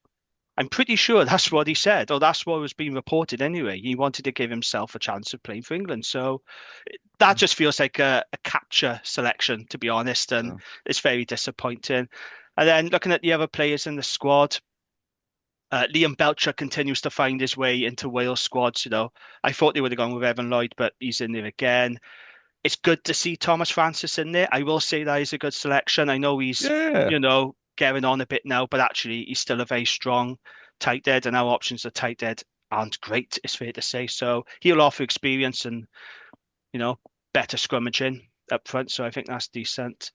I'm pretty sure that's what he said, or that's what was being reported anyway. He wanted to give himself a chance of playing for England. So that just feels like a capture selection, to be honest, and it's very disappointing. And then looking at the other players in the squad, Liam Belcher continues to find his way into Wales squads. I thought they would have gone with Evan Lloyd, but he's in there again. It's good to see Thomas Francis in there. I will say that is a good selection. I know he's, getting on a bit now, but actually he's still a very strong tight head, and our options at tight head aren't great, it's fair to say. So he'll offer experience and, better scrummaging up front. So I think that's decent.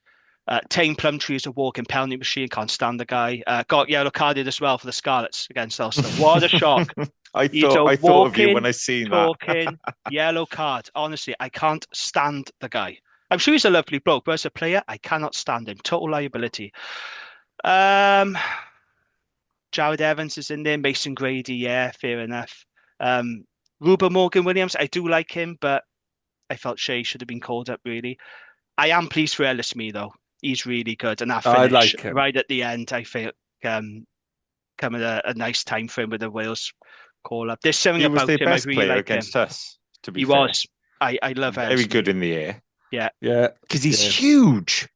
Tane Plumtree is a walking penalty machine. Can't stand the guy. Got yellow carded as well for the Scarlets against Ulster. What a shock. I thought of you when I seen that. Yellow card. Honestly, I can't stand the guy. I'm sure he's a lovely bloke, but as a player, I cannot stand him. Total liability. Jared Evans is in there. Mason Grady, yeah, fair enough. Ruben Morgan-Williams, I do like him, but I felt Shea should have been called up, really. I am pleased for Ellis Mee, though. He's really good. And that finish right at the end, I feel come at a nice time for him with the Wales call up. There's something He was about their him. I best really player like him. against us, to be He fair. was. I love Very Ellison. good in the air. Yeah. Yeah. Because he's Yeah. huge.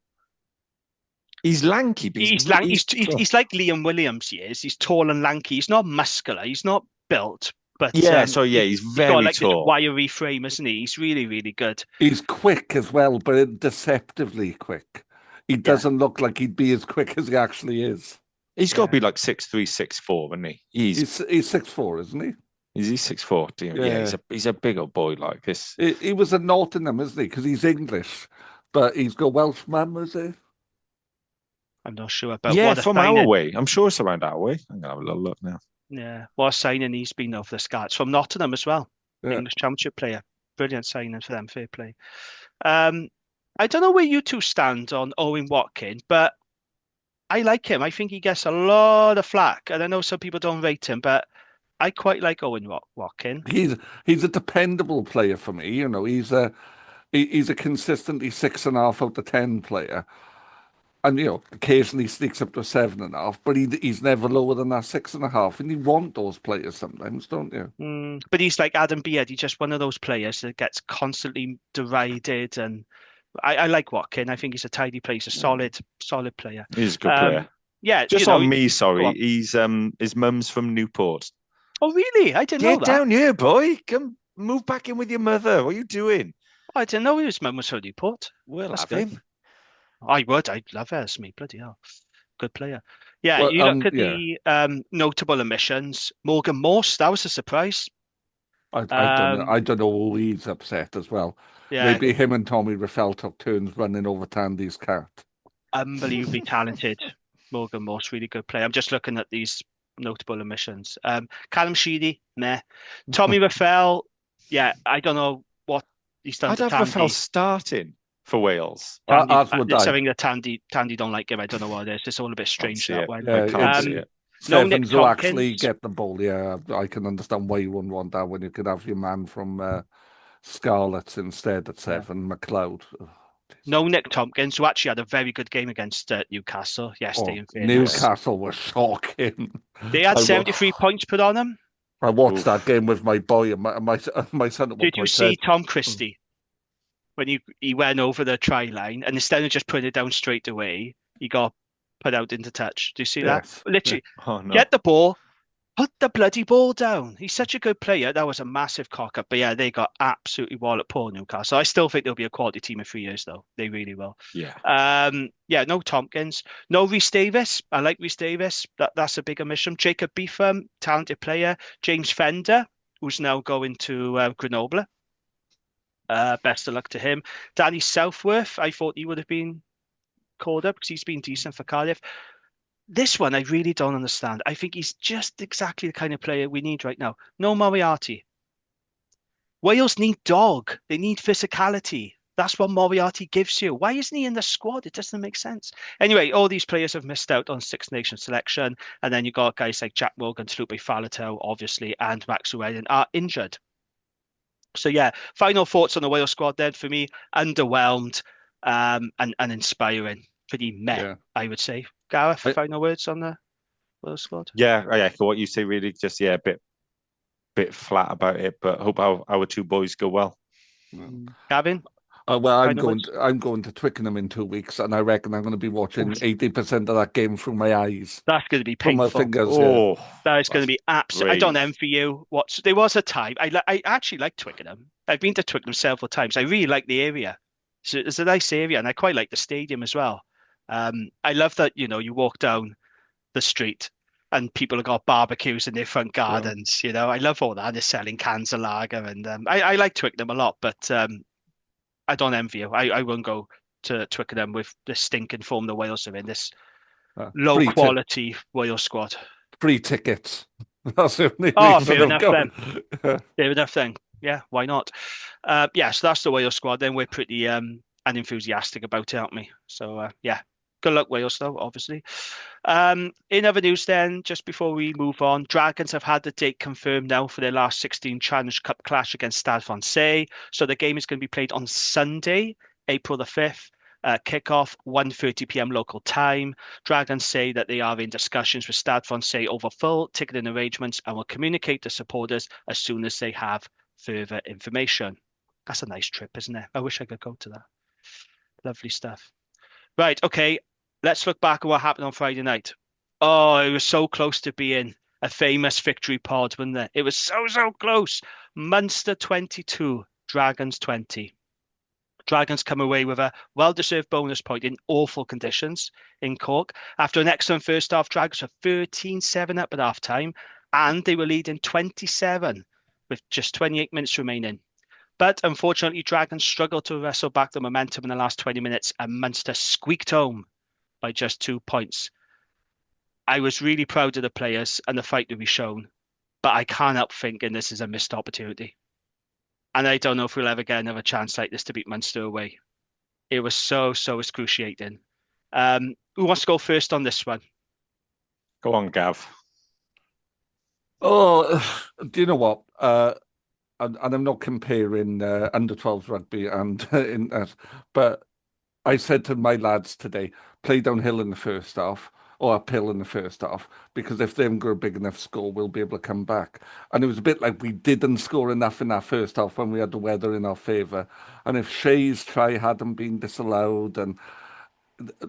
He's lanky, but He's like Liam Williams. He is. He's tall and lanky. He's not muscular. He's not built, but he's he's got very like this tall. wiry frame, isn't he? He's really, really good. He's quick as well, but deceptively quick. He doesn't look like he'd be as quick as he actually is. He's got to be like 6'3", 6'4", isn't he? He's 6'4", isn't he? Is he 6'4"? Yeah, he's a big old boy like this. He was at Nottingham, isn't he? Because he's English, but he's got Welsh mum, is he? I'm not sure about what from our way. I'm sure it's around our way. I'm gonna have a little look now. Yeah, what a signing he's been over the Scots from Nottingham as well. English Championship player. Brilliant signing for them. Fair play. I don't know where you two stand on Owen Watkin, but I like him. I think he gets a lot of flack, and I know some people don't rate him, but I quite like Owen Watkin. He's a dependable player for me. You know, he's a consistently 6.5 out of 10 player, and you know, occasionally sneaks up to a 7.5, but he's never lower than that 6.5. And you want those players sometimes, don't you? But he's like Adam Beard. He's just one of those players that gets constantly derided, and I like Watkin. I think he's a tidy player. He's a solid player. He's a good player. Yeah, just on me, sorry. He's his mum's from Newport. Oh, really? I didn't know that. Get down here, boy. Come move back in with your mother. What are you doing? I didn't know his mum was from Newport. We'll have him. I would. I'd love Esme. Bloody hell. Good player. Yeah, well, you look at the notable omissions. Morgan Morse, that was a surprise. I don't know who he's upset as well. Yeah. Maybe him and Tommy Raffel took turns running over Tandy's cat. Unbelievably talented. Morgan Morse, really good player. I'm just looking at these notable omissions. Callum Sheedy, meh. Tommy Raffel, yeah, I don't know what he's done. I'd have Raffel starting for Wales. It's something that Tandy don't like him. I don't know what it is. It's all a bit strange that way. No Nick Tompkins. Will actually get the ball. Yeah, I can understand why you wouldn't want that when you could have your man from Scarlets instead at 7, McLeod. No Nick Tompkins, who actually had a very good game against Newcastle yesterday. Newcastle was shocking. They had 73 points put on them. I watched that game with my boy and my son. Did you see Tom Christie when he went over the try line, and instead of just putting it down straight away, he got put out into touch? Do you see that? Literally, get the ball, put the bloody ball down. He's such a good player. That was a massive cock up. But yeah, they got absolutely walloped poor Newcastle. I still think they'll be a quality team in 3 years, though. They really will. Yeah. No Tompkins. No Rhys Davis. I like Rhys Davis. That's a big omission. Jacob Beetham, talented player. James Fender, who's now going to Grenoble. Best of luck to him. Danny Southworth, I thought he would have been called up because he's been decent for Cardiff. This one, I really don't understand. I think he's just exactly the kind of player we need right now. No Moriarty. Wales need dog. They need physicality. That's what Moriarty gives you. Why isn't he in the squad? It doesn't make sense. Anyway, all these players have missed out on Six Nations selection. And then you got guys like Jack Morgan, Slupe Faletau, obviously, and Max Llewellyn are injured. So yeah, final thoughts on the Wales squad then for me, underwhelmed and inspiring. Pretty meh, I would say. Gareth, final words on the Wales squad? Yeah, I echo what you say, really. Just, a bit flat about it, but hope our two boys go well. Gavin? Well, I'm going to Twickenham in 2 weeks, and I reckon I'm going to be watching 80% of that game through my eyes. That's going to be painful. From my fingers. That is going to be absolutely. I don't envy you. There was a time I actually like Twickenham. I've been to Twickenham several times. I really like the area. So it's a nice area, and I quite like the stadium as well. I love that you walk down the street and people have got barbecues in their front gardens. Yeah. I love all that. They're selling cans of lager, and I like Twickenham a lot, but I don't envy you. I won't go to Twickenham with the stinking form the Wales are in. This low quality Wales squad. Free tickets. That's the only fair enough then. Fair enough then. Yeah, why not? So that's the Wales squad. Then we're pretty unenthusiastic about it, aren't we? So yeah. Good luck, Wales, though, obviously. In other news, then, just before we move on, Dragons have had the date confirmed now for their last 16 Challenge Cup clash against Stade Francais. So the game is going to be played on Sunday, April the 5th. Kickoff 1:30 p.m. local time. Dragons say that they are in discussions with Stade Francais over full ticketing arrangements and will communicate to supporters as soon as they have further information. That's a nice trip, isn't it? I wish I could go to that. Lovely stuff. Right, okay. Let's look back at what happened on Friday night. Oh, it was so close to being a famous victory pod, wasn't it? It was so close. Munster 22, Dragons 20. Dragons come away with a well-deserved bonus point in awful conditions in Cork. After an excellent first half, Dragons were 13-7 up at half-time, and they were leading 27 with just 28 minutes remaining. But unfortunately, Dragons struggled to wrestle back the momentum in the last 20 minutes, and Munster squeaked home by just 2 points. I was really proud of the players and the fight that we shown, but I can't help thinking this is a missed opportunity. And I don't know if we'll ever get another chance like this to beat Munster away. It was so excruciating. Who wants to go first on this one? Go on, Gav. Oh, do you know what? And I'm not comparing under 12s rugby and in that, but I said to my lads today, play downhill in the first half or uphill in the first half, because if they haven't got a big enough score, we'll be able to come back. And it was a bit like we didn't score enough in that first half when we had the weather in our favour. And if Shea's try hadn't been disallowed and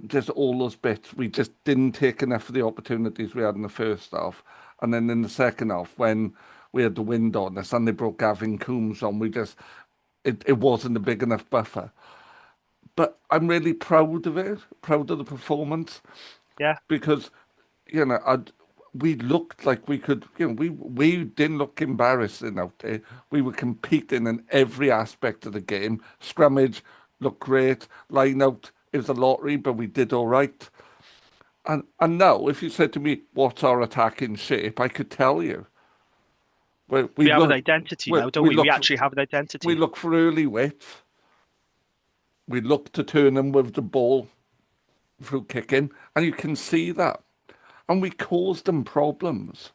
just all those bits, we just didn't take enough of the opportunities we had in the first half. And then in the second half, when we had the wind on us and they brought Gavin Coombs on, it wasn't a big enough buffer. But I'm really proud of it, proud of the performance. Yeah. Because, we looked like we could, we didn't look embarrassing out there. We were competing in every aspect of the game. Scrummage looked great. Line out, it was a lottery, but we did all right. And now, if you said to me, what's our attacking shape, I could tell you. We have an identity now, don't we? We actually have an identity. We look for early width. We look to turn them with the ball through kicking, and you can see that. And we caused them problems.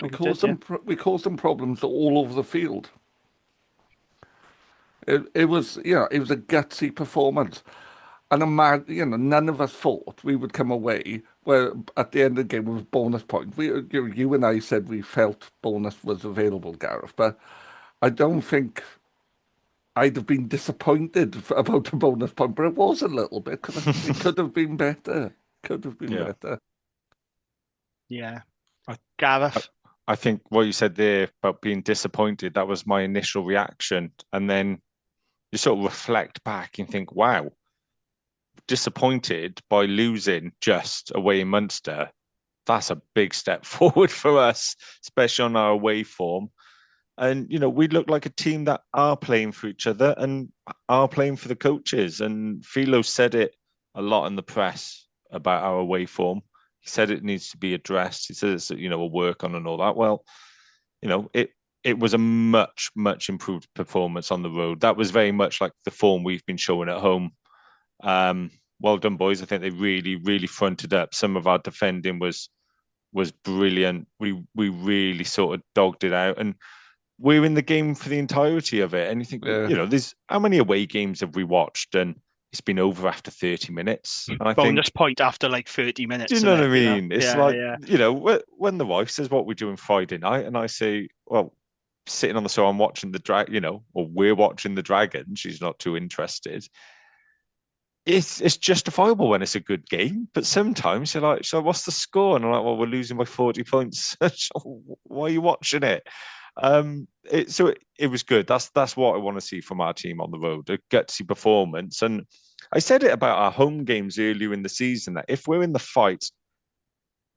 We caused them problems all over the field. It was a gutsy performance. And none of us thought we would come away where at the end of the game with bonus points. You and I said we felt bonus was available, Gareth, but I don't think I'd have been disappointed about a bonus point, but it was a little bit because it could have been better. Could have been better. Yeah. Gareth? I think what you said there about being disappointed, that was my initial reaction. And then you sort of reflect back and think, wow, disappointed by losing just away in Munster. That's a big step forward for us, especially on our away form. And, we look like a team that are playing for each other and are playing for the coaches. And Philo said it a lot in the press about our away form. He said it needs to be addressed. He said it's, a work on and all that. Well, it was a much, much improved performance on the road. That was very much like the form we've been showing at home. Well done, boys. I think they really, really fronted up. Some of our defending was brilliant. We really sort of dogged it out. And we're in the game for the entirety of it. And you think, there's how many away games have we watched? And it's been over after 30 minutes. And I bonus point after like 30 minutes. Do you know what I mean? It's when the wife says, what we're doing Friday night, and I say, well, sitting on the sofa, I'm watching or we're watching the Dragon. She's not too interested. It's justifiable when it's a good game, but sometimes you're like, so what's the score? And I'm like, well, we're losing by 40 points. Why are you watching it? It was good. That's what I want to see from our team on the road, a gutsy performance. And I said it about our home games earlier in the season, that if we're in the fight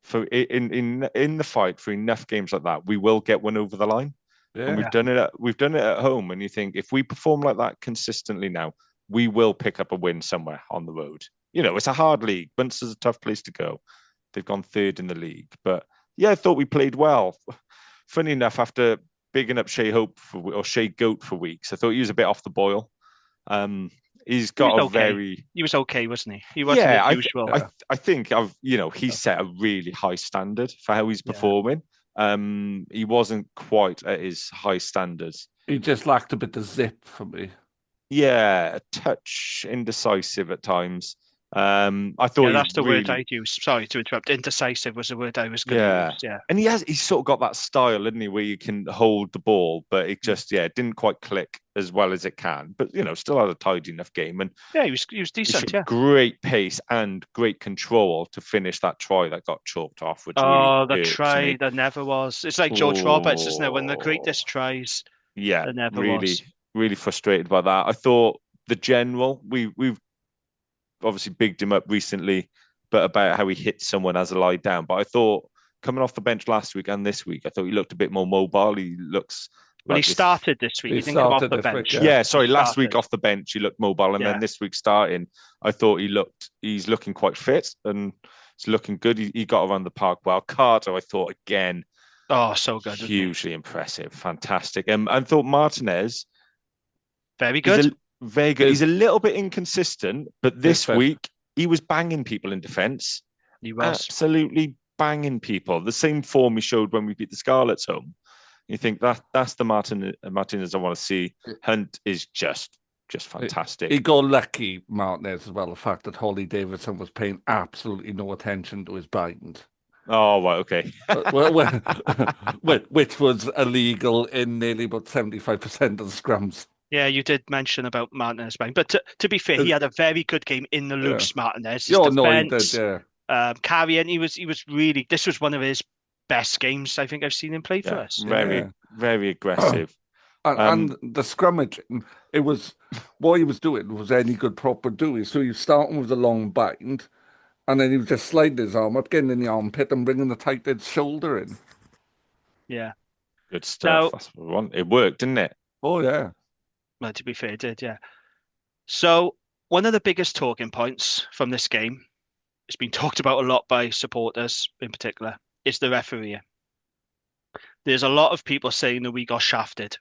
for the fight for enough games like that, we will get one over the line. Yeah. And we've done it at home. And you think if we perform like that consistently now, we will pick up a win somewhere on the road. It's a hard league. Munster's a tough place to go. They've gone third in the league. But yeah, I thought we played well. Funny enough, after bigging up Shea Goat for weeks, I thought he was a bit off the boil. He's got He was okay, wasn't he? He wasn't usual. I think he's set a really high standard for how he's performing. He wasn't quite at his high standards. He just lacked a bit of zip for me. Yeah, a touch indecisive at times. I thought Yeah, he that's the word really, I'd use. Sorry to interrupt. Indecisive was the word I was going to yeah. use. Yeah. And he's sort of got that style, isn't he, where you can hold the ball, but it just, it didn't quite click as well as it can. But, still had a tidy enough game. And Yeah, he was he decent. showed Yeah. great pace and great control to finish that try that got chalked off, which really Oh, the irks try me. that never was. It's like George Roberts, isn't it? When the Oh, greatest tries, yeah, there never was. really, really frustrated by that. I thought the general, we've obviously bigged him up recently, but about how he hit someone as a lie down. But I thought coming off the bench last week and this week, I thought he looked a bit more mobile. He looks Well, he like this. started this week. He He didn't come off started the this week, bench. yeah. Yeah, He sorry, last week started. off the bench he looked mobile, and then Yeah. this week starting, I thought he's looking quite fit and it's looking good. He got around the park well. Carter, I thought again, Oh, so good, wasn't he? hugely impressive, fantastic. I thought Martinez Very is good. very good. He's a His little bit inconsistent, but his this best. week he was banging people in defence, He was. absolutely banging people. The same form he showed when we beat the Scarlets home. You think that's the Martinez I want to see. Hunt is just fantastic. He got lucky, Martinez, as well. The fact that Holly Davidson was paying absolutely no attention to his bind. Oh, right, okay. Which was illegal in nearly about 75% of the scrums. Yeah, you did mention about Martinez, but to be fair, he had a very good game in the Yeah. loose. Martinez, his Yeah, no, he did, defense, yeah. carrying. He was really. This was one of his best games I think I've seen him play for Yeah, us. very, very aggressive. And the scrummaging, it was what he was doing was any good proper doing. So he was starting with the long bind, and then he was just sliding his arm up, getting in the armpit, and bringing the tight end shoulder in. Yeah. Good stuff. Now, That's what we want. It worked, didn't it? Oh yeah, well, to be fair, it did. Yeah. So one of the biggest talking points from this game, it's been talked about a lot by supporters in particular, is the referee. There's a lot of people saying that we got shafted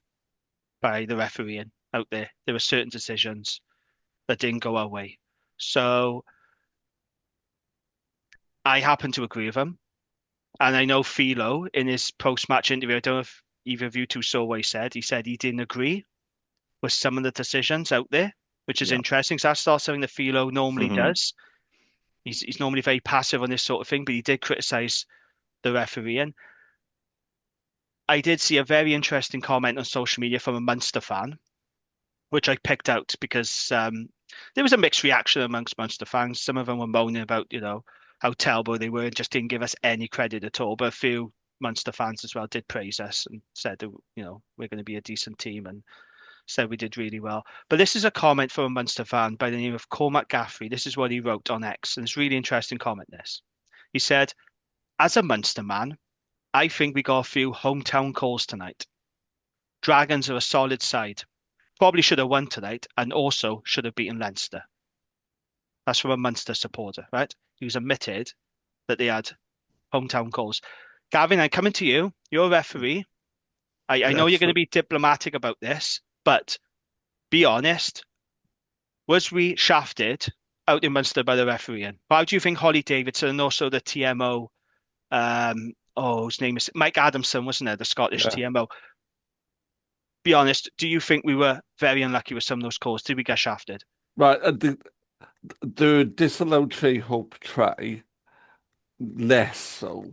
by the refereeing out there. There were certain decisions that didn't go our way. So I happen to agree with him. And I know Philo in his post-match interview, I don't know if either of you two saw what he said. He said he didn't agree with some of the decisions out there, which is Yeah. interesting. So that's not something that Philo normally does. He's normally very passive on this sort of thing, but he did criticize the refereeing. I did see a very interesting comment on social media from a Munster fan, which I picked out because there was a mixed reaction amongst Munster fans. Some of them were moaning about, how terrible they were and just didn't give us any credit at all. But a few Munster fans as well did praise us and said that, we're going to be a decent team and said we did really well. But this is a comment from a Munster fan by the name of Cormac Gaffrey. This is what he wrote on X, and it's a really interesting comment, this. He said, as a Munster man, I think we got a few hometown calls tonight. Dragons are a solid side. Probably should have won tonight and also should have beaten Leinster. That's from a Munster supporter, right? He was admitted that they had hometown calls. Gavin, I'm coming to you. You're a referee. I know you're going to be diplomatic about this, but be honest. Was we shafted out in Munster by the referee? And how do you think Holly Davidson and also the TMO, his name is Mike Adamson, wasn't it? The Scottish TMO. Be honest, do you think we were very unlucky with some of those calls? Did we get shafted? right. The disallowed Trey Hope try, less so,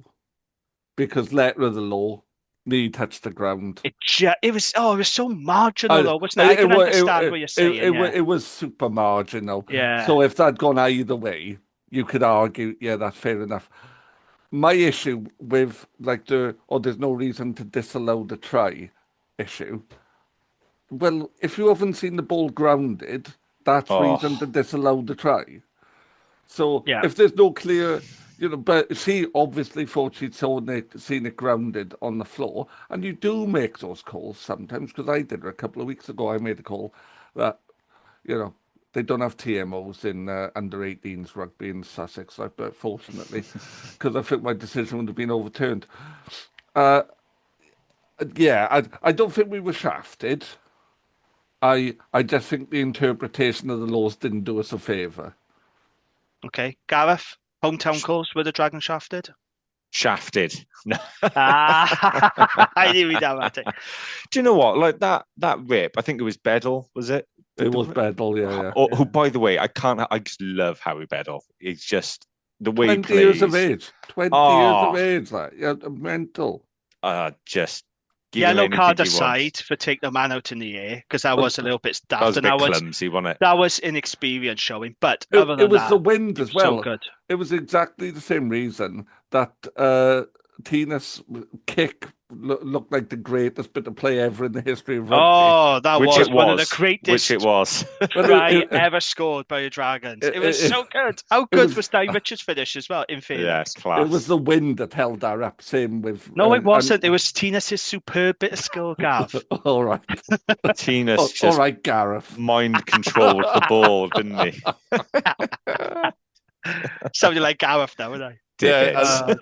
because letter of the law, knee touched the ground. It was so marginal though, wasn't it? I can understand what you're saying. It was super marginal. Yeah. So if that'd gone either way, you could argue, yeah, that's fair enough. My issue with there's no reason to disallow the try issue. Well, if you haven't seen the ball grounded, that's reason to disallow the try. So if there's no clear, but she obviously thought she'd seen it grounded on the floor, and you do make those calls sometimes, because I did it a couple of weeks ago. I made a call that, they don't have TMOs in under 18s rugby in Sussex, but fortunately, because I think my decision would have been overturned. I don't think we were shafted. I just think the interpretation of the laws didn't do us a favour. Okay, Gareth, hometown calls, were the Dragon shafted? Shafted. I knew we'd have that. Do you know what? Like that rip, I think it was Bedell, was it? It was Bedell, yeah. Who, by the way, I just love Harry Bedell. He's just the way he 20 years of plays. age. 20 years of age, like, yeah, mental. Just give him Yellow anything card he aside wants. for taking the man out in the air, because that was a little bit That daft. was a And bit clumsy, wasn't it? that was inexperience showing. But other It than was that, the wind he as was so well. good. It was exactly the same reason that Tina's kick looked like the greatest bit of play ever in the history of rugby. Oh, that Which was it one of the was. greatest Which it was. try ever scored by the Dragons. It was so good. How good was Dave Richards' finish as well, in fairness? Yeah, class. It was the wind that held that up. Same with... No, it wasn't. It was Tina's superb bit of skill, Gav. All right. Tina's just all right, Gareth. mind controlled the ball, didn't he? Sounded like Gareth now, would I? Dickheads.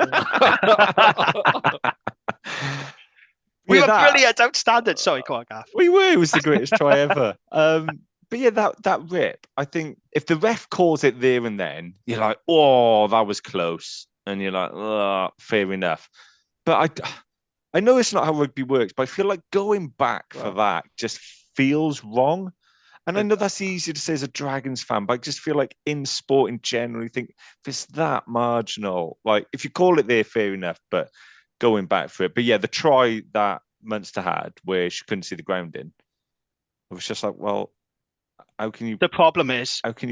We were brilliant, outstanding. Sorry, come on, Gav. We were. It was the greatest try ever. But yeah, that rip, I think if the ref calls it there and then, you're like, oh, that was close. And you're like, oh, fair enough. But I know it's not how rugby works, but I feel like going back for that just feels wrong. And I know that's easy to say as a Dragons fan, but I just feel like in sport in general, you think if it's that marginal, like if you call it there, fair enough, but going back for it. But yeah, the try that Munster had where she couldn't see the ground in, it was just like, well, how can you? The problem is, how can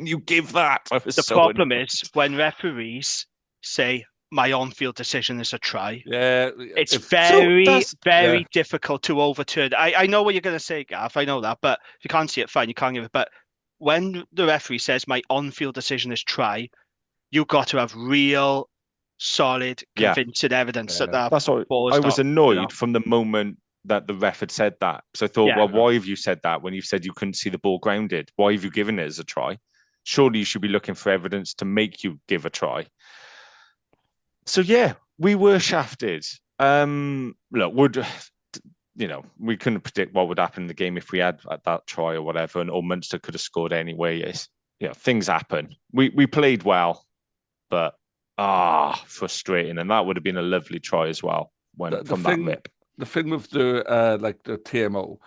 you give that? The problem is when referees say my on-field decision is a try. Yeah, it's very difficult to overturn. I know what you're going to say, Gav. I know that, but if you can't see it, fine, you can't give it. But when the referee says my on-field decision is try, you've got to have real, solid, convincing evidence that that's what I was annoyed from the moment that the ref had said that. So I thought, well, why have you said that when you said you couldn't see the ball grounded? Why have you given it as a try? Surely you should be looking for evidence to make you give a try. So yeah, we were shafted. Look, we couldn't predict what would happen in the game if we had that try or whatever, or Munster could have scored anyway. Things happen. We played well, but frustrating, and that would have been a lovely try as well from that rip. The thing with the TMO,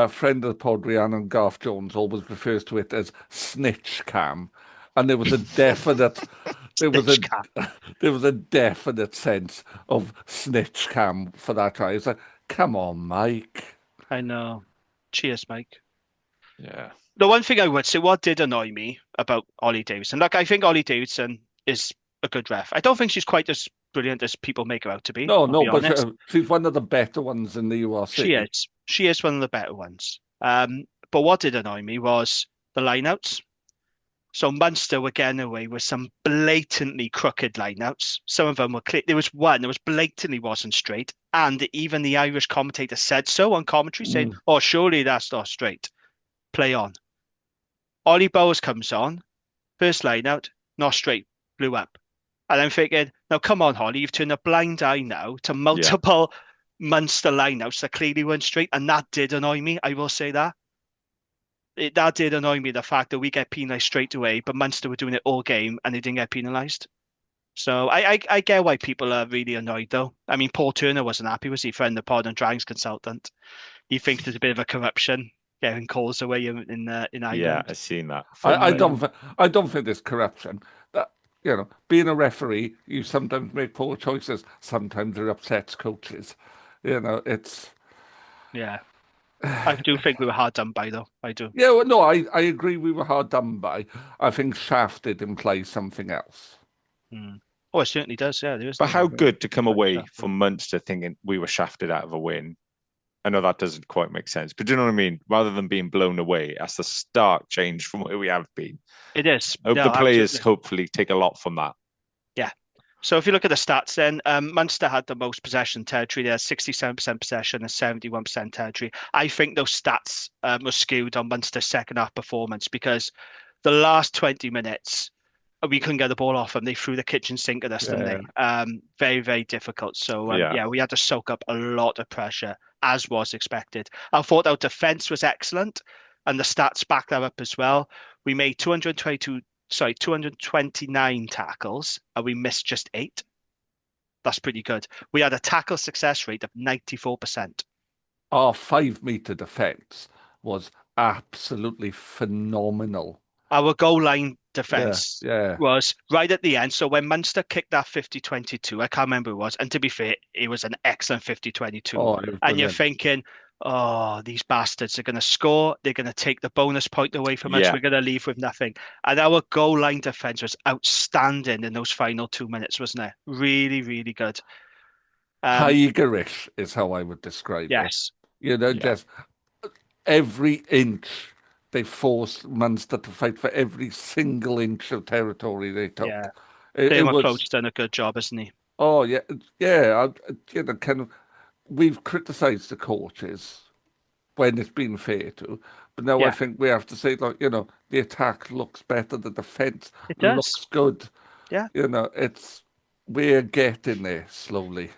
friend of the pod, Rhiannon Garth Jones, always refers to it as snitch cam, and there was a definite, there was a definite sense of snitch cam for that try. It's like, come on, Mike. I know. Cheers, Mike. Yeah. The one thing I would say, what did annoy me about Ollie Davidson, I think Ollie Davidson is a good ref. I don't think she's quite as brilliant as people make her out to be. But she's one of the better ones in the URC. She is one of the better ones. But what did annoy me was the lineouts. So Munster were getting away with some blatantly crooked lineouts. Some of them were clear. There was one that was blatantly wasn't straight, and even the Irish commentator said so on commentary, saying, "Oh, surely that's not straight. Play on." Ollie Bowers comes on, first lineout, not straight, blew up. And I'm thinking, now come on, Holly, you've turned a blind eye now to multiple Munster lineouts that clearly weren't straight, and that did annoy me. I will say that. That did annoy me, the fact that we get penalised straight away, but Munster were doing it all game and they didn't get penalised. So I get why people are really annoyed, though. I mean, Paul Turner wasn't happy, was he? Friend of the pod and Dragons consultant. He thinks there's a bit of a corruption getting calls away in Ireland. Yeah, I've seen that. I don't think there's corruption. Being a referee, you sometimes make poor choices. Sometimes it upsets coaches. It's... Yeah. I do think we were hard done by, though. I do. Yeah, well, no, I agree we were hard done by. I think shafted implies something else. Oh, it certainly does, yeah. But how good to come away from Munster thinking we were shafted out of a win. I know that doesn't quite make sense, but do you know what I mean? Rather than being blown away, that's a stark change from where we have been. It is. I hope the players hopefully take a lot from that. Yeah. So if you look at the stats then, Munster had the most possession territory. They had 67% possession and 71% territory. I think those stats were skewed on Munster's second half performance because the last 20 minutes, we couldn't get the ball off them. They threw the kitchen sink at us, didn't they? Very, very difficult. So, we had to soak up a lot of pressure, as was expected. I thought our defence was excellent, and the stats back that up as well. We made 229 tackles, and we missed just 8. That's pretty good. We had a tackle success rate of 94%. Our 5-metre defence was absolutely phenomenal. Our goal line Yeah, defence yeah. was right at the end. So when Munster kicked that 50-22, I can't remember who it was. And to be fair, it was an excellent 50-22. Oh, it was And you're brilliant. thinking, oh, these bastards are going to score. They're going to take the bonus point away from us. Yeah. We're going to leave with nothing. And our goal line defence was outstanding in those final 2 minutes, wasn't it? Really, really good. Tigerish is how I would describe it. Yes. Yeah. Just every inch they forced Munster to fight for every single inch of territory they took. Yeah. It Graham was, McCroke's done a good job, hasn't he? oh yeah, yeah. Kind of, we've criticised the coaches when it's been fair to, but now I Yeah, think we have to say, like, the attack looks better, the defence it does. looks good. Yeah. We're getting there slowly.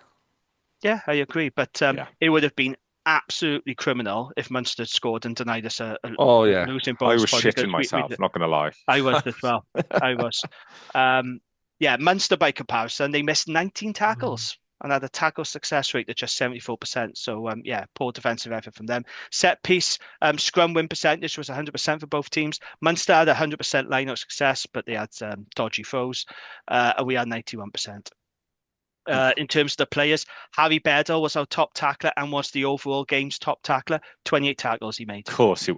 Yeah, I agree. But Yeah. it would have been absolutely criminal if Munster had scored and denied us a Oh yeah, losing I bonus was point shitting because myself, not going to lie. I was as well. I was. Yeah, Munster by comparison, they missed 19 tackles and had a tackle success rate of just 74%. So yeah, poor defensive effort from them. Set piece, scrum win percentage was 100% for both teams. Munster had 100% line-out success, but they had dodgy throws, and we had 91%. In terms of the players, Harry Bedell was our top tackler and was the overall game's top tackler. 28 tackles he made. Of course,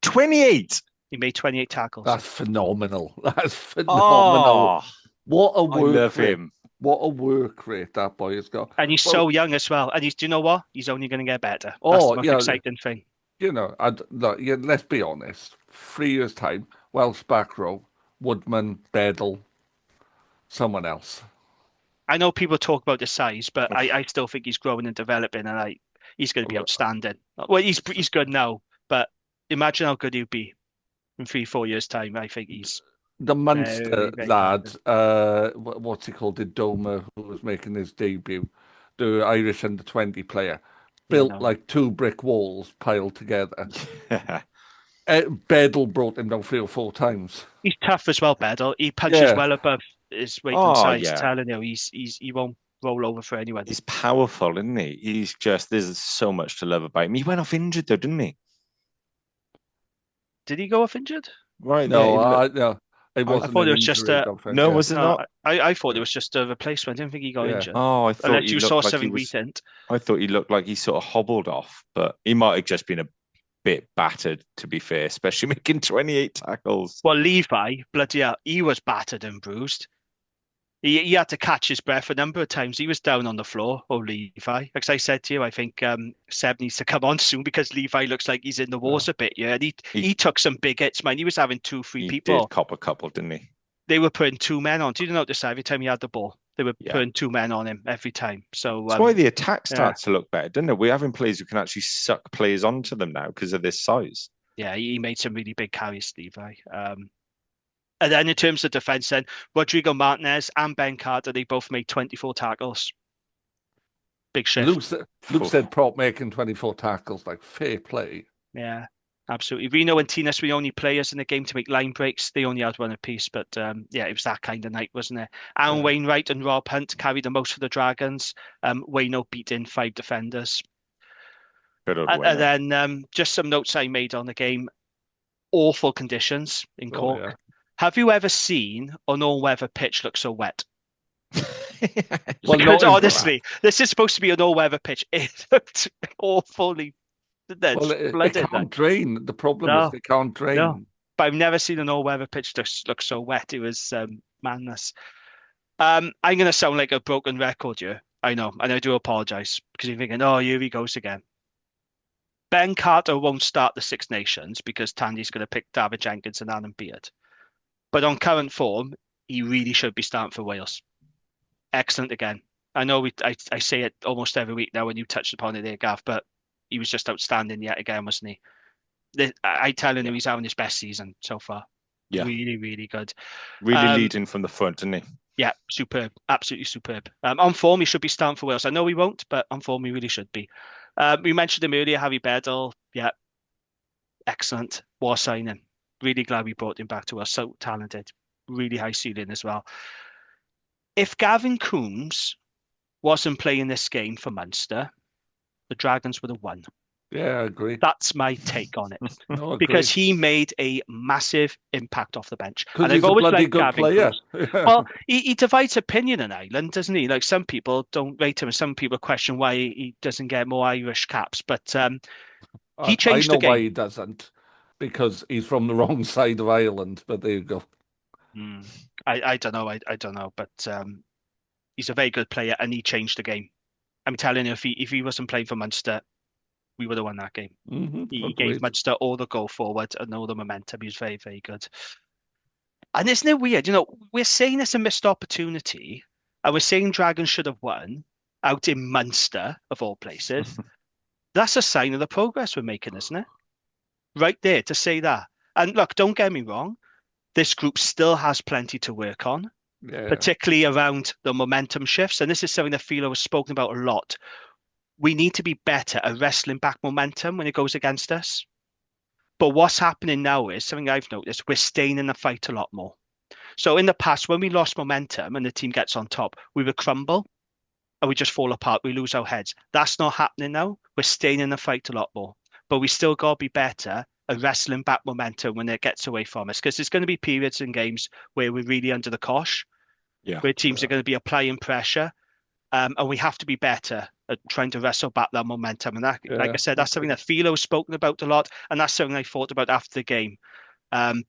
28. He made 28 tackles. That's phenomenal. That's phenomenal. Oh, What a I work love rate. him. What a work rate that boy has got. And he's Well, so young as well. And do you know what? He's only going to get better. That's oh, the most exciting thing. let's be honest. 3 years' time, Welsh back row, Woodman, Bedell, someone else. I know people talk about the size, but I still think he's growing and developing, and he's going to be outstanding. Well, he's good now, but imagine how good he'll be in 3-4 years' time. I think he's The Munster very, very lad, talented. what's he called? The Doma, who was making his debut, the Irish under-20 player, Yeah, built no. like two brick walls piled together. Yeah. Bedell brought him down 3 or 4 times. He's tough as well, Bedell. He punches Yeah, well above his weight and Oh, size. yeah. Telling you, he won't roll over for anyone. He's powerful, isn't he? There's so much to love about him. He went off injured, though, didn't he? Did he go off injured? Right. no, Yeah. no, it wasn't thought an it was just injury, a- I don't think, No, yeah. was it No, not? I thought it was just a replacement. I didn't think he got Yeah. injured. Oh, I thought Unless he you saw looked like something he we was. didn't. I thought he looked like he sort of hobbled off, but he might have just been a bit battered, to be fair, especially making 28 tackles. Well, Levi, bloody hell, he was battered and bruised. He had to catch his breath a number of times. He was down on the floor, oh Levi. Like I said to you, I think Seb needs to come on soon because Levi looks like he's in the wars a bit. Yeah, and he took some big hits, man. He was having 2-3 He people. did cop a couple, didn't he? They were putting 2 men on. Did you notice that every time he had the ball? They were Yeah. putting 2 men on him every time. So That's why the attack starts to look better, doesn't it? We're having players who can actually suck players onto them now because of this size. yeah, he made some really big carries, Levi. And then in terms of defence, then Rodrigo Martinez and Ben Carter, they both made 24 tackles. Big shift. Luke said Prop making 24 tackles, like fair play. Yeah, absolutely. Reno and Tinas were the only players in the game to make line breaks. They only had one apiece, but yeah, it was that kind of night, wasn't it? Alan Wainwright and Rob Hunt carried the most for the Dragons. Wayno beat in 5 defenders. Good old And Wayno. then just some notes I made on the game. Awful conditions in Cork. yeah. Have you ever seen an all-weather pitch look so wet? Well, Because not in- honestly, this is supposed to be an all-weather pitch. It looked awfully Well, it flooded. can't drain. The problem No, is they can't drain. no. But I've never seen an all-weather pitch look so wet. It was madness. I'm going to sound like a broken record here. I know, and I do apologise because you're thinking, oh, here he goes again. Ben Carter won't start the Six Nations because Tandy's going to pick David Jenkins and Adam Beard. But on current form, he really should be starting for Wales. Excellent again. I know I say it almost every week now when you touched upon it there, Gav, but he was just outstanding yet again, wasn't he? I telling him he's having his best season so far. Yeah. Really, really good. Really leading from the front, didn't he? Yeah, superb. Absolutely superb. On form, he should be starting for Wales. I know he won't, but on form, he really should be. We mentioned him earlier, Harry Bedell. Yeah, excellent. War signing. Really glad we brought him back to us. So talented. Really high ceiling as well. If Gavin Coombs wasn't playing this game for Munster, the Dragons would have won. Yeah, I agree. That's my take on it. No, I Because agree. he made a massive impact off the bench. Because And I've he's a always bloody liked good Gavin player. Cruz. Well, he divides opinion in Ireland, doesn't he? Like some people don't rate him, and some people question why he doesn't get more Irish caps. But he I changed know the why game. he doesn't, because he's from the wrong side of Ireland. But there you go. I don't know. I don't know. But he's a very good player, and he changed the game. I'm telling you, if he wasn't playing for Munster, we would have won that game. He gave Agreed. Munster all the go forward and all the momentum. He was very, very good. And isn't it weird? You know, we're saying it's a missed opportunity, and we're saying Dragons should have won out in Munster, of all places. That's a sign of the progress we're making, isn't it? Right there to say that. And look, don't get me wrong, this group still has plenty to work on, Yeah. particularly around the momentum shifts. And this is something that Philo has spoken about a lot. We need to be better at wrestling back momentum when it goes against us. But what's happening now is something I've noticed, we're staying in the fight a lot more. So in the past, when we lost momentum and the team gets on top, we would crumble and we just fall apart. We lose our heads. That's not happening now. We're staying in the fight a lot more, but we still got to be better at wrestling back momentum when it gets away from us, because there's going to be periods in games where we're really under the cosh, Yeah. where teams are going to be applying pressure, and we have to be better at trying to wrestle back that momentum. And that, like I said, that's something that Philo's spoken about a lot, and that's something I thought about after the game,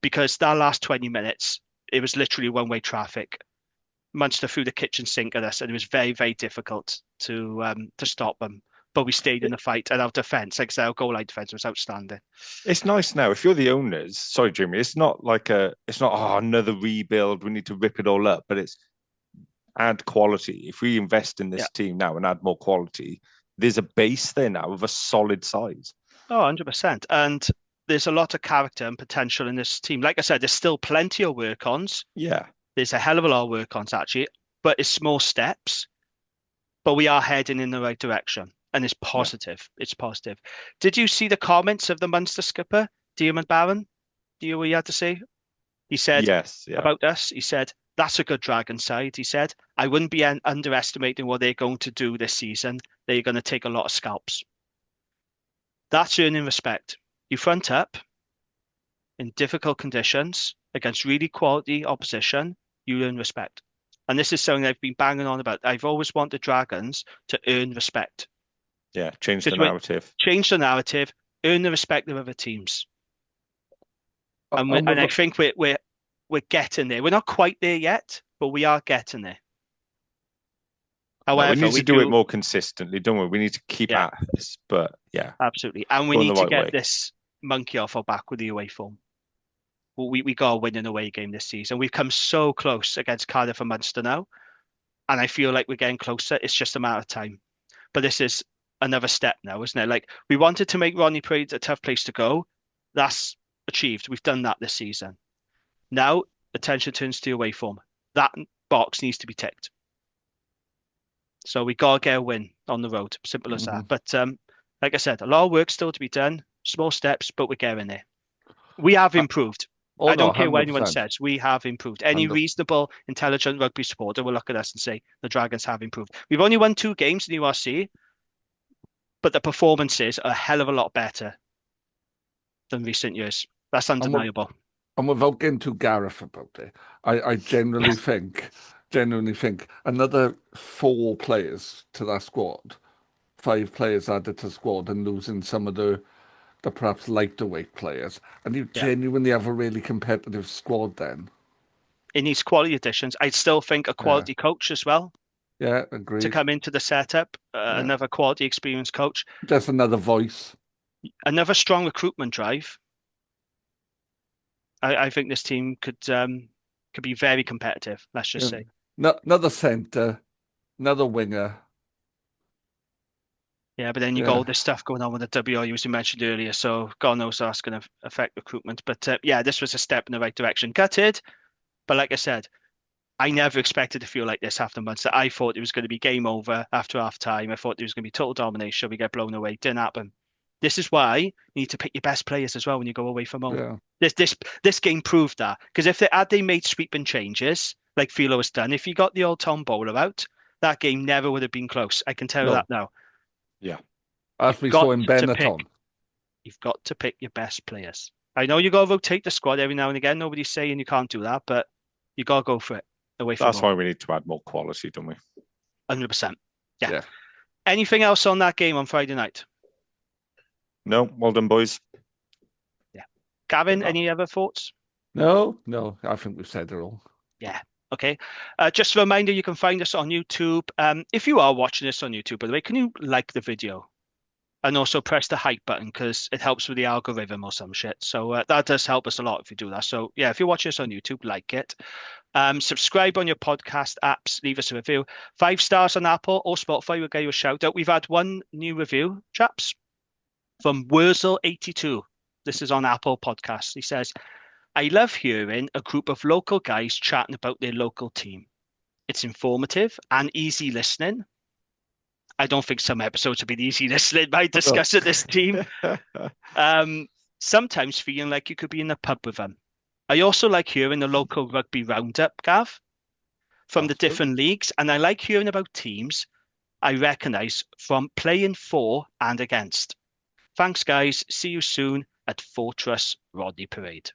because that last 20 minutes, it was literally one-way traffic. Munster threw the kitchen sink at us, and it was very, very difficult to stop them. But we stayed in the fight, and our defence, like I said, our goal line defence was outstanding. It's nice now. If you're the owners, sorry, Jimmy, it's not another rebuild. We need to rip it all up, but it's add quality. If we invest in this team now and add more quality, there's a base there now of a solid size. Oh, 100%. And there's a lot of character and potential in this team. Like I said, there's still plenty of work-ons. Yeah. There's a hell of a lot of work-ons, actually, but it's small steps. But we are heading in the right direction, and it's positive. Yeah. It's positive. Did you see the comments of the Munster skipper, Diarmaid Barron? Do you know what he had to say? He said about us, he said, that's a good Dragon side. He said, I wouldn't be underestimating what they're going to do this season. They're going to take a lot of scalps. That's earning respect. You front up in difficult conditions against really quality opposition, you earn respect. And this is something I've been banging on about. I've always wanted Dragons to earn respect. Yeah, change the narrative. Change the narrative, earn the respect of other teams. And I think we're getting there. We're not quite there yet, but we are getting there. However, we need to do it more consistently, don't we? We need to keep at this, but yeah. Absolutely. And we need to get this monkey off our back with the away form. We got to win an away game this season. We've come so close against Cardiff and Munster now, and I feel like we're getting closer. It's just a matter of time. But this is another step now, isn't it? Like, we wanted to make Ronnie Parade a tough place to go. That's achieved. We've done that this season. Now, attention turns to the away form. That box needs to be ticked. So we got to get a win on the road. Simple as that. But like I said, a lot of work still to be done. Small steps, but we're getting there. We have improved. I don't care what anyone says. We have improved. Any 100%. Reasonable, intelligent rugby supporter will look at us and say the Dragons have improved. We've only won 2 games in the URC, but the performances are a hell of a lot better than recent years. That's undeniable. And without getting too Gareth about it, I genuinely think another 4 players to that squad, 5 players added to the squad, and losing some of the perhaps lighter weight players, and you genuinely have a really competitive squad then. It needs quality additions. I still think a quality coach as well. Yeah, agreed. To come into the setup, another quality experienced coach. Just another voice. Another strong recruitment drive. I think this team could be very competitive, let's just say. Another centre, another winger. Yeah, but then you got all this stuff going on with the WRU, as you mentioned earlier, so God knows how that's going to affect recruitment. But this was a step in the right direction. Gutted, but like I said, I never expected to feel like this after Munster. I thought it was going to be game over after half time. I thought there was going to be total domination. We get blown away. Didn't happen. This is why you need to pick your best players as well when you go away from home. Yeah. This game proved that. Because if they made sweeping changes, like Philo has done, if you got the old Tom Bowler out, that game never would have been close. I can tell you that now. Yeah. As we saw in Benetton. You've got to pick your best players. I know you got to rotate the squad every now and again. Nobody's saying you can't do that, but you got to go for it away from That's home. why we need to add more quality, don't we? 100%. Yeah. Yeah. Anything else on that game on Friday night? No, well done, boys. Yeah. Gavin, any other thoughts? No, I think we've said it all. Yeah. Okay. Just a reminder, you can find us on YouTube. If you are watching this on YouTube, by the way, can you like the video? And also press the hype button because it helps with the algorithm or some shit. So that does help us a lot if you do that. So yeah, if you're watching us on YouTube, like it. Subscribe on your podcast apps. Leave us a review. 5 stars on Apple or Spotify. We'll get you a shout out. We've had one new review, chaps, from Wurzel82. This is on Apple Podcasts. He says, I love hearing a group of local guys chatting about their local team. It's informative and easy listening. I don't think some episodes have been easy listening by discussing this team. Sometimes feeling like you could be in a pub with them. I also like hearing the local rugby roundup, Gav, from the different leagues. And I like hearing about teams I recognise from playing for and against. Thanks, guys. See you soon at Fortress Rodney Parade.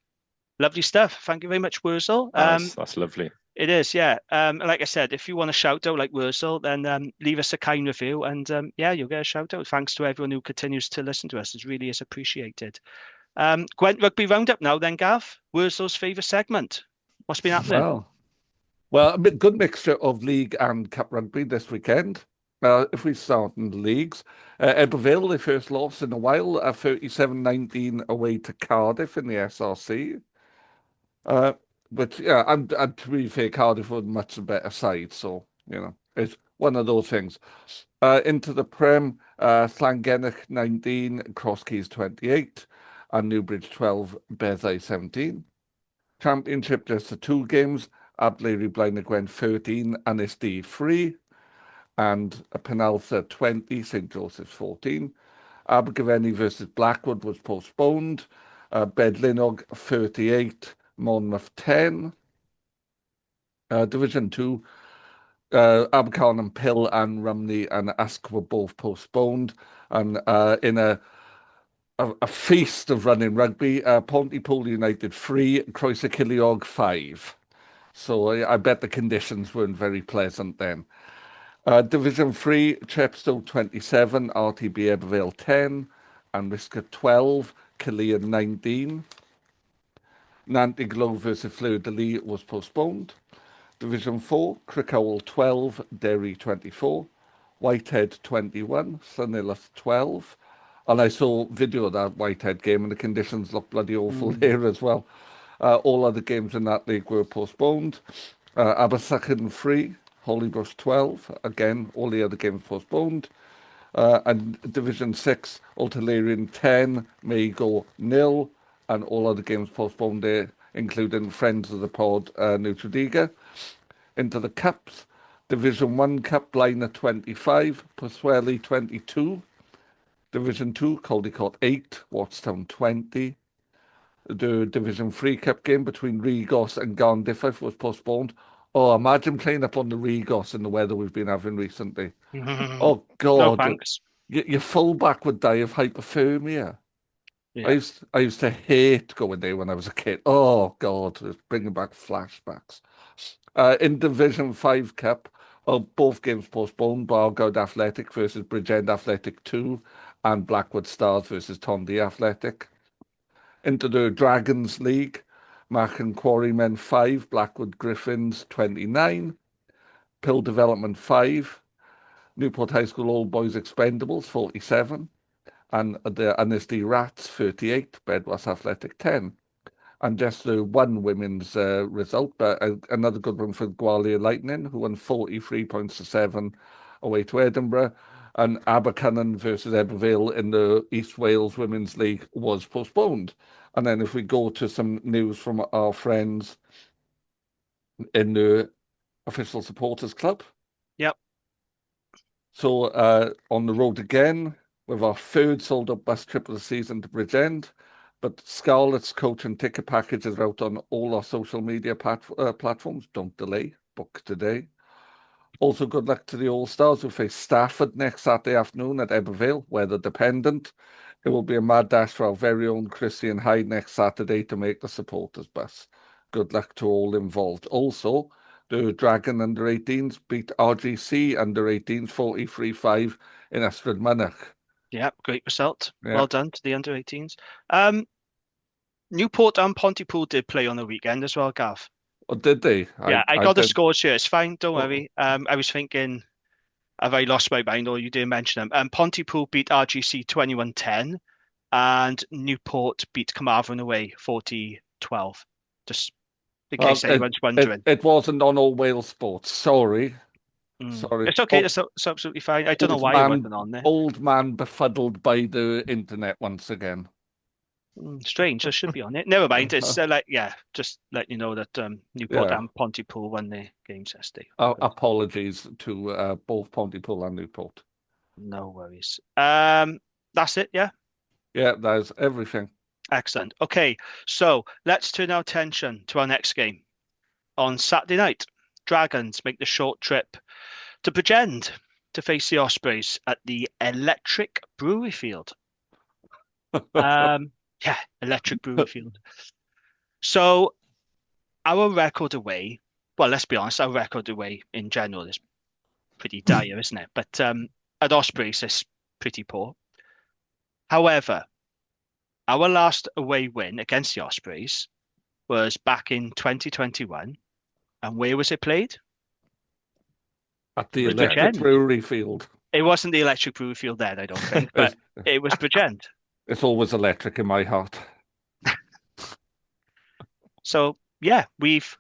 Lovely stuff. Thank you very much, Wurzel. That's lovely. It is, yeah. Like I said, if you want a shout out like Wurzel, then leave us a kind review and yeah, you'll get a shout out. Thanks to everyone who continues to listen to us. It really is appreciated. Gwent Rugby Roundup now then, Gav. Wurzel's favourite segment. What's been happening? Well, a good mixture of league and cup rugby this weekend. If we start in the leagues, Eberville, their first loss in a while, 37-19 away to Cardiff in the SRC. But yeah, and to be fair, Cardiff were much a better side, so it's one of those things. Into the Prem, Llangennech 19, Crosskeys 28, and Newbridge 12, Beddau 17. Championship just the 2 games, Ablairi Blaenau Gwent 13, Anisd 3, and Penaltha 20, St Joseph's 14. Abergavenny versus Blackwood was postponed. Bedlinog 38, Monmouth 10. Division 2, Abercorn and Pill and Rumney and Ask were both postponed. And in a feast of running rugby, Pontypool United 3, Croeso 5. So I bet the conditions weren't very pleasant then. Division 3, Chepstow 27, RTB Ebervale 10, and Risca 12, Killeen 19. Nantiglow versus Fleur-de-Lis was postponed. Division 4, Crickhowell 12, Derry 24, Whitehead 21, Llanillas 12. And I saw video of that Whitehead game and the conditions looked bloody awful there as well. All other games in that league were postponed. Abersychan 3, Hollybrush 12. Again, all the other games postponed. And Division 6, Ulterior 10, Mago 0. And all other games postponed there, including Friends of the Pod, Nutridiga. Into the Cups, Division 1 Cup, Blaenau 25, Pwllheli 22. Division 2, Caldicot 8, Watstown 20. The Division 3 Cup game between Regos and Garndiffaith was postponed. Oh, imagine playing up on the Regos in the weather we've been having recently. Oh, God. No, thanks. Your fullback would die of hypothermia. Yeah. I used to hate going there when I was a kid. Oh, God, it's bringing back flashbacks. In Division 5 Cup, both games postponed, Bargoed Athletic versus Bridgend Athletic 2 and Blackwood Stars versus Tondy Athletic. Into the Dragons League, Machen Quarrymen 5, Blackwood Griffins 29, Pill Development 5, Newport High School Old Boys Expendables 47, and the Anisd Rats 38, Bedwas Athletic 10. And just the one women's result, but another good one for Gwalior Lightning, who won 43 points to 7 away to Edinburgh. And Abercynon versus Ebervale in the East Wales Women's League was postponed. And then if we go to some news from our friends in the Official Supporters Club. Yep. So on the road again, with our third sold-out bus trip of the season to Bridgend. But Scarlett's coach and ticket packages are out on all our social media platforms. Don't delay. Book today. Also, good luck to the All-Stars who face Stafford next Saturday afternoon at Ebervale, weather dependent. It will be a mad dash for our very own Christian Hyde next Saturday to make the supporters bus. Good luck to all involved. Also, the Dragon under-18s beat RGC under-18s 43-5 in Ystrad Mynach. Yeah, great result. Yeah. Well done to the under-18s. Newport and Pontypool did play on the weekend as well, Gav. Or did they? Yeah, I got the did. scores here. It's fine, don't Oh. worry. I was thinking, have I lost my mind or you didn't mention them? Pontypool beat RGC 21-10 and Newport beat Carmarthen away 40-12. Just in case anyone's wondering. It wasn't on All Wales Sports. Sorry. Sorry. It's okay. It's absolutely fine. I don't know why it wasn't on there. Old man befuddled by the internet once again. Strange. It should be on it. Never mind. It's just let you know that Newport and Pontypool won their games yesterday. Apologies to both Pontypool and Newport. No worries. That's it. Yeah. Yeah, that's everything. Excellent. Okay, so let's turn our attention to our next game. On Saturday night, Dragons make the short trip to Bridgend to face the Ospreys at the Electric Brewery Field. Electric Brewery Field. So our record away, well, let's be honest, our record away in general is pretty dire, isn't it? But at Ospreys, it's pretty poor. However, our last away win against the Ospreys was back in 2021. And where was it played? At the Electric Brewery Field. It wasn't the Electric Brewery Field then, I don't think, but it was Bridgend. It's always electric in my heart. So, yeah, we've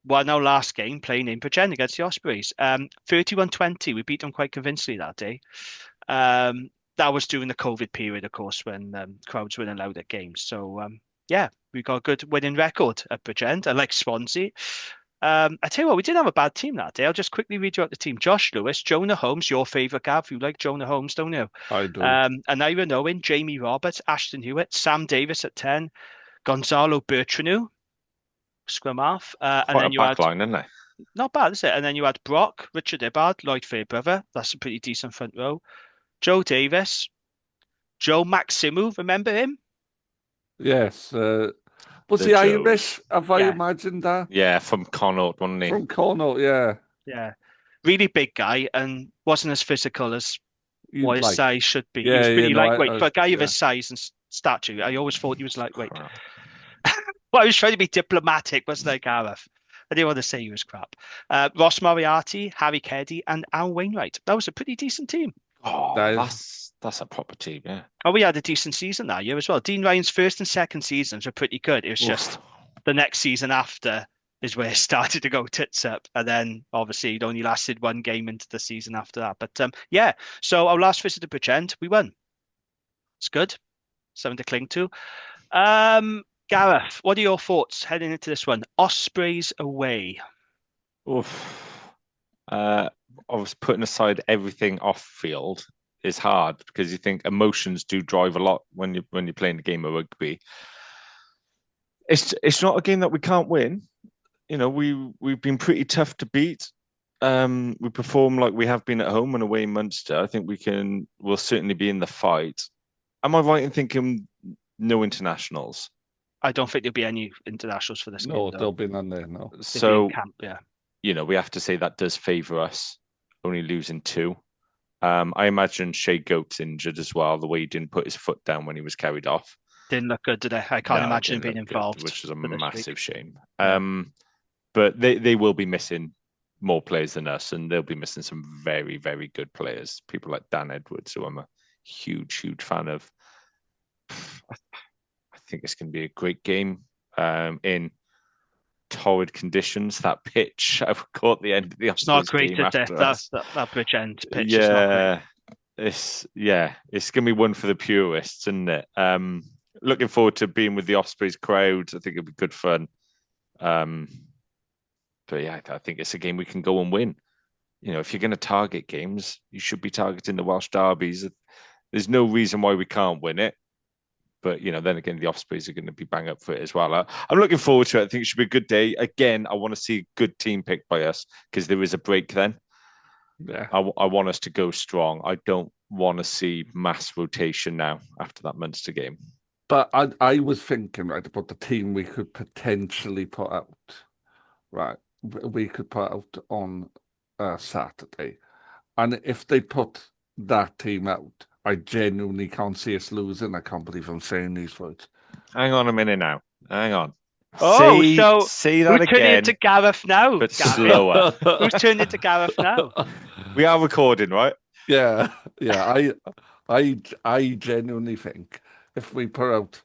won our last game playing in Bridgend against the Ospreys. 31-20, we beat them quite convincingly that day. That was during the COVID period, of course, when crowds weren't allowed at games. So, we got a good winning record at Bridgend, unlike Swansea. I tell you what, we didn't have a bad team that day. I'll just quickly read you out the team. Josh Lewis, Jonah Holmes, your favourite, Gav. You like Jonah Holmes, don't you? I do. Anira Owen, Jamie Roberts, Ashton Hewitt, Sam Davis at 10, Gonzalo Bertranu, scrum half. And then you had backline, isn't it? Not bad, is it? And then you had Brock, Richard Ibbard, Lloyd Fairbrother. That's a pretty decent front row. Joe Davis, Joe Maximu, remember him? Yes. Was he Irish? Have I imagined that? Yeah, from Connaught, wasn't he? From Connaught, yeah. Yeah. Really big guy and wasn't as physical as what his size should be. He was pretty lightweight. For a guy of his size and stature, I always thought he was lightweight. Well, I was trying to be diplomatic, wasn't I, Gareth? I didn't want to say he was crap. Ross Moriarty, Harry Keddy, and Al Wainwright. That was a pretty decent team. Oh, that's a proper team, yeah. Oh, we had a decent season that year as well. Dean Ryan's first and second seasons were pretty good. It was just the next season after is where it started to go tits up. And then obviously it only lasted one game into the season after that. But so our last visit to Bridgend, we won. It's good. Something to cling to. Gareth, what are your thoughts heading into this one? Ospreys away. I was putting aside everything off field is hard because you think emotions do drive a lot when you're playing a game of rugby. It's not a game that we can't win. You know, we've been pretty tough to beat. We perform like we have been at home and away in Munster. I think we'll certainly be in the fight. Am I right in thinking no internationals? I don't think there'll be any internationals for this game. No, there'll be none there, no. So, camp, yeah. You know, we have to say that does favour us, only losing 2. I imagine Shea Goat's injured as well, the way he didn't put his foot down when he was carried off. Didn't look good, did it? I can't imagine him being involved. Which is a massive shame. But they will be missing more players than us, and they'll be missing some very, very good players. People like Dan Edwards, who I'm a huge, huge fan of. I think it's going to be a great game in torrid conditions. That pitch I caught the end of the it's not great to death. That Bridgend pitch. Yeah, it's going to be one for the purists, isn't it? Looking forward to being with the Ospreys crowd. I think it'll be good fun. But yeah, I think it's a game we can go and win. You know, if you're going to target games, you should be targeting the Welsh derbies. There's no reason why we can't win it. But, then again, the Ospreys are going to be bang up for it as well. I'm looking forward to it. I think it should be a good day. Again, I want to see a good team picked by us because there is a break then. Yeah. I want us to go strong. I don't want to see mass rotation now after that Munster game. But I was thinking, right, about the team we could potentially put out, right? We could put out on Saturday. And if they put that team out, I genuinely can't see us losing. I can't believe I'm saying these words. Hang on a minute now. Hang on. Oh, so say that who's turning again, it to Gareth now? but Gareth? slower. Who's turning it to Gareth now? We are recording, right? Yeah. I genuinely think if we put out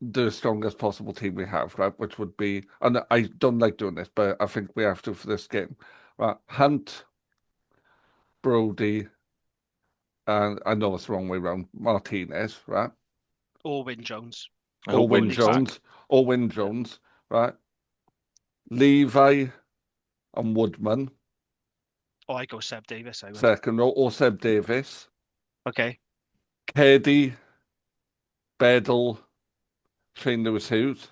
the strongest possible team we have, right, which would be, and I don't like doing this, but I think we have to for this game, right? Hunt, Brody, and I know it's the wrong way around, Martinez, right? Or Wyn Jones. Or Wyn Jones, right? Levi and Woodman, Oh, I go Seb Davis. I would. second row, or Seb Davis. Okay. Keddy, Bedell, Shane Lewis-Hughes.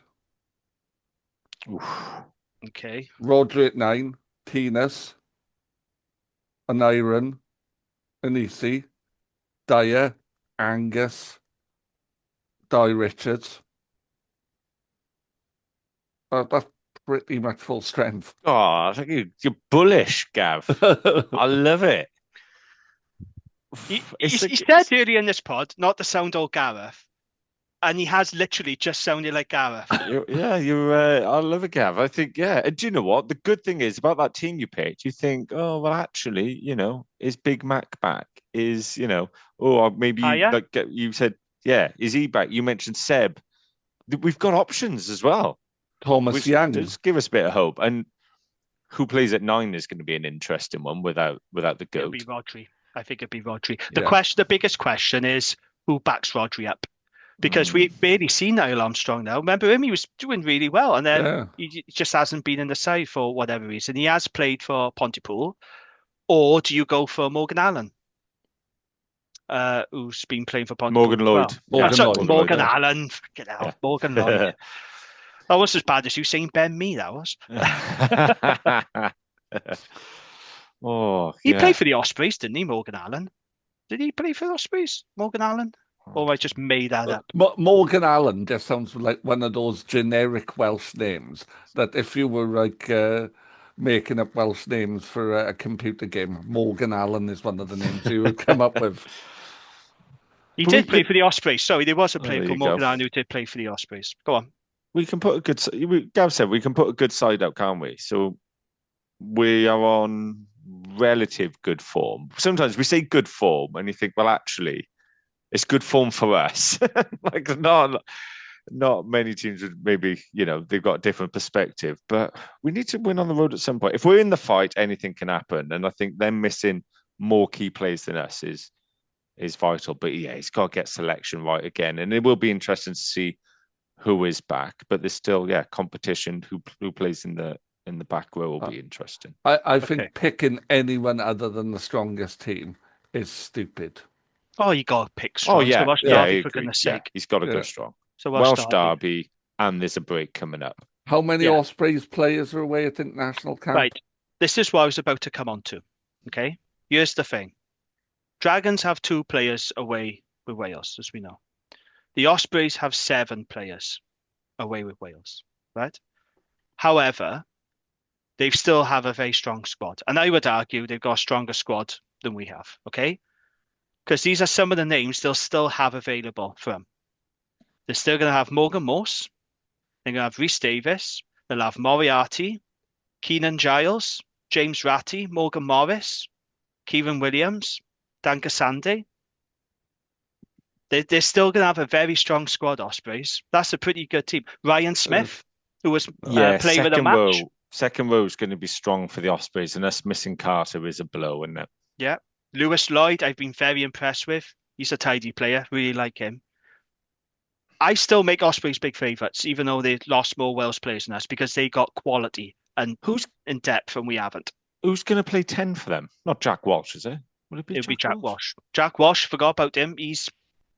Okay. Rodri at 9, Tinas, Aniron, Anisi, Dyer, Angus, Di Richards. That's pretty much full strength. Oh, I think you're bullish, Gav. I love it. He said earlier in this pod not to sound all Gareth, and he has literally just sounded like Gareth. I love it, Gav. I think, yeah. And do you know what? The good thing is about that team you picked, you think, oh, well, actually, is Big Mac back? Is, maybe you said, yeah, is he back? You mentioned Seb. We've got options as well. Thomas Young. Just give us a bit of hope. And who plays at 9 is going to be an interesting one without the GOAT. It'll be Rodri. I think it'd be Rodri. The biggest question is who backs Rodri up? Because we've barely seen Niall Armstrong now. Remember him? He was doing really well. And then he just hasn't been in the side for whatever reason. He has played for Pontypool. Or do you go for Morgan Allen? Who's been playing for Pontypool? Morgan Lloyd. Morgan Allen. Get out. Yeah. Morgan Lloyd. That was as bad as you saying Ben Mee, that was. He played for the Ospreys, didn't he, Morgan Allen? Did he play for the Ospreys, Morgan Allen? Or I just made that up? Morgan Allen just sounds like one of those generic Welsh names that if you were like making up Welsh names for a computer game, Morgan Allen is one of the names you would come up with. He did play for the Ospreys. Sorry, there was a player called Morgan Allen who did play for the Ospreys. Go on. We can put a good. Gav said we can put a good side out, can't we? So we are on relative good form. Sometimes we say good form, and you think, well, actually, it's good form for us. Like not many teams would maybe they've got a different perspective, but we need to win on the road at some point. If we're in the fight, anything can happen, and I think them missing more key players than us is vital. But yeah, he's got to get selection right again, and it will be interesting to see who is back, but there's still competition. Who plays in the back row will be interesting. I think picking anyone other than the strongest team is stupid. Oh, you got to pick strong. Oh yeah, so Welsh Derby, for goodness sake. He's got to go strong. So Welsh Derby, and there's a break coming up. How many Ospreys players are away at international camp? Right, this is what I was about to come on to. Okay, here's the thing: Dragons have 2 players away with Wales, as we know. The Ospreys have 7 players away with Wales, right? However, they still have a very strong squad. And I would argue they've got a stronger squad than we have, okay? Because these are some of the names they'll still have available for them. They're still going to have Morgan Morse. They're going to have Rhys Davis. They'll have Moriarty, Keenan Giles, James Ratty, Morgan Morris, Kieran Williams, Dan Cassande. They're still going to have a very strong squad, Ospreys. That's a pretty good team. Ryan Smith, who was playing with a match. Second row is going to be strong for the Ospreys, and us missing Carter is a blow, isn't it? Yeah. Lewis Lloyd, I've been very impressed with. He's a tidy player. Really like him. I still make Ospreys big favourites, even though they lost more Welsh players than us, because they got quality and who's in depth, and we haven't. Who's going to play 10 for them? Not Jack Walsh, is it? It'll be Jack Walsh. Jack Walsh, forgot about him. He's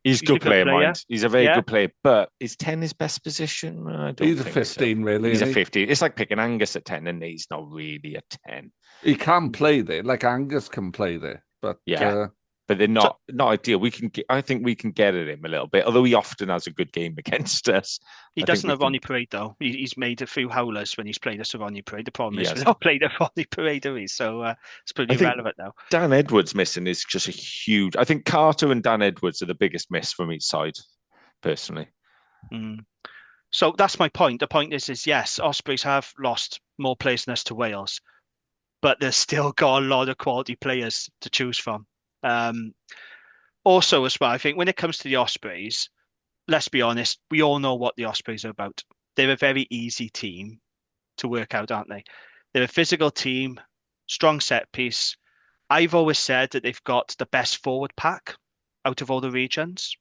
He's a He's a good good player, player. mind. He's a very Yeah. good player, but is 10 his best position? I don't He's a think 15, so. really. He's a Isn't 15. It's like picking Angus at 10, and he's not really a 10. he? He can play there, like Angus can play there, but Yeah. But they're So not ideal. I think we can get at him a little bit, although he often has a good game against us. he I think doesn't we have can. Ronnie Parade though. He's made a few howlers when he's played us a Ronnie Parade. The problem He is we've hasn't. not played a Ronnie Parade, do we? So it's pretty I think irrelevant now. Dan Edwards missing is just a huge. I think Carter and Dan Edwards are the biggest miss from each side, personally. Mm. So that's my point. The point is yes, Ospreys have lost more players than us to Wales, but they've still got a lot of quality players to choose from. Um, Also, as well, I think when it comes to the Ospreys, let's be honest, we all know what the Ospreys are about. They're a very easy team to work out, aren't they? They're a physical team, strong set piece. I've always said that they've got the best forward pack out of all the regions.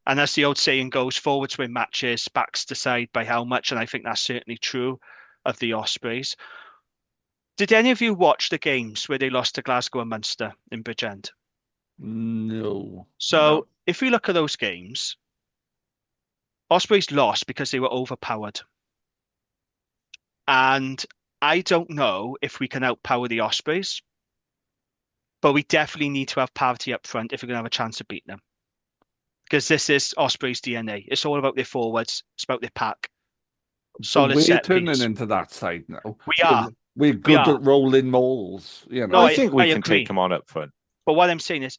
And as the old saying goes, forwards win matches, backs decide by how much. And I think that's certainly true of the Ospreys. Did any of you watch the games where they lost to Glasgow and Munster in Bridgend? no. So if we look at those games, Ospreys lost because they were overpowered. And I don't know if we can outpower the Ospreys, but we definitely need to have parity up front if we're going to have a chance of beating them. Because this is Ospreys' DNA. It's all about their forwards. It's about their pack. But Solid we're set turning piece. into that side now. We are. We're We good are. at rolling mauls, you No, know. I think we I can agree. take him on up front. But what I'm saying is,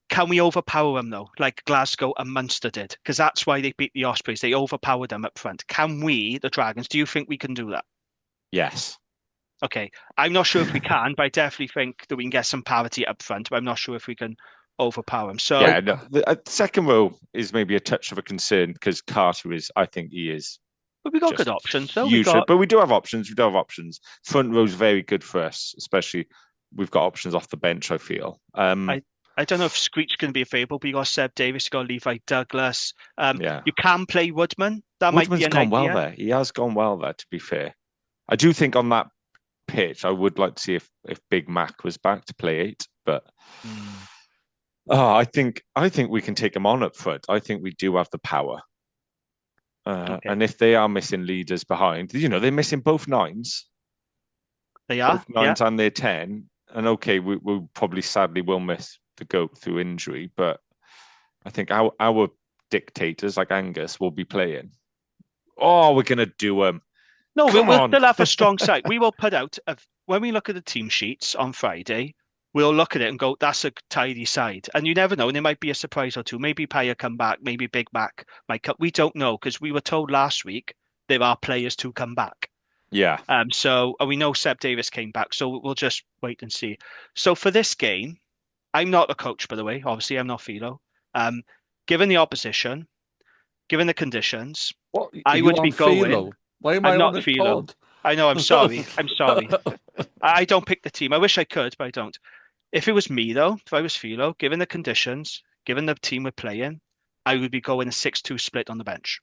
can we overpower them though, like Glasgow and Munster did? Because that's why they beat the Ospreys. They overpowered them up front. Can we, the Dragons, do you think we can do that? Yes. Okay. I'm not sure if we can, but I definitely think that we can get some parity up front, but I'm not sure if we can overpower them. So Yeah, no, the second row is maybe a touch of a concern because Carter is, I think he is but we got just good options though. We huge. got But we do have options. We do have options. Front row's very good for us, especially we've got options off the bench, I feel. I don't know if Screech can be available, but you got Seb Davis, you got Levi Douglas. Yeah. You can play Woodman. That might be Woodman's an gone well idea. there. He has gone well there, to be fair. I do think on that pitch, I would like to see if Big Mac was back to play 8, but I think we can take him on up front. I think we do have the power. Okay. And if they are missing leaders behind, they're missing both 9s. They are, Both 9s and their 10. And okay, we probably sadly will miss the GOAT through injury, but I think our dictators like Angus will be playing. Oh, we're gonna do them. No, Come we'll on. still have a strong side. We will put out when we look at the team sheets on Friday. We'll look at it and go, "That's a tidy side." And you never know, and there might be a surprise or two. Maybe Paya come back, maybe Big Mac might come. We don't know because we were told last week there are players to come back. Yeah. So and we know Seb Davis came back, so we'll just wait and see. So for this game, I'm not a coach, by the way. Obviously, I'm not Philo. Given the opposition, given the conditions, What, I you would on be going. Philo? Why am I'm I not on this Philo. pod? I know. I'm sorry. I'm sorry. I don't pick the team. I wish I could, but I don't. If it was me, though, if I was Philo, given the conditions, given the team we're playing, I would be going a 6-2 split on the bench.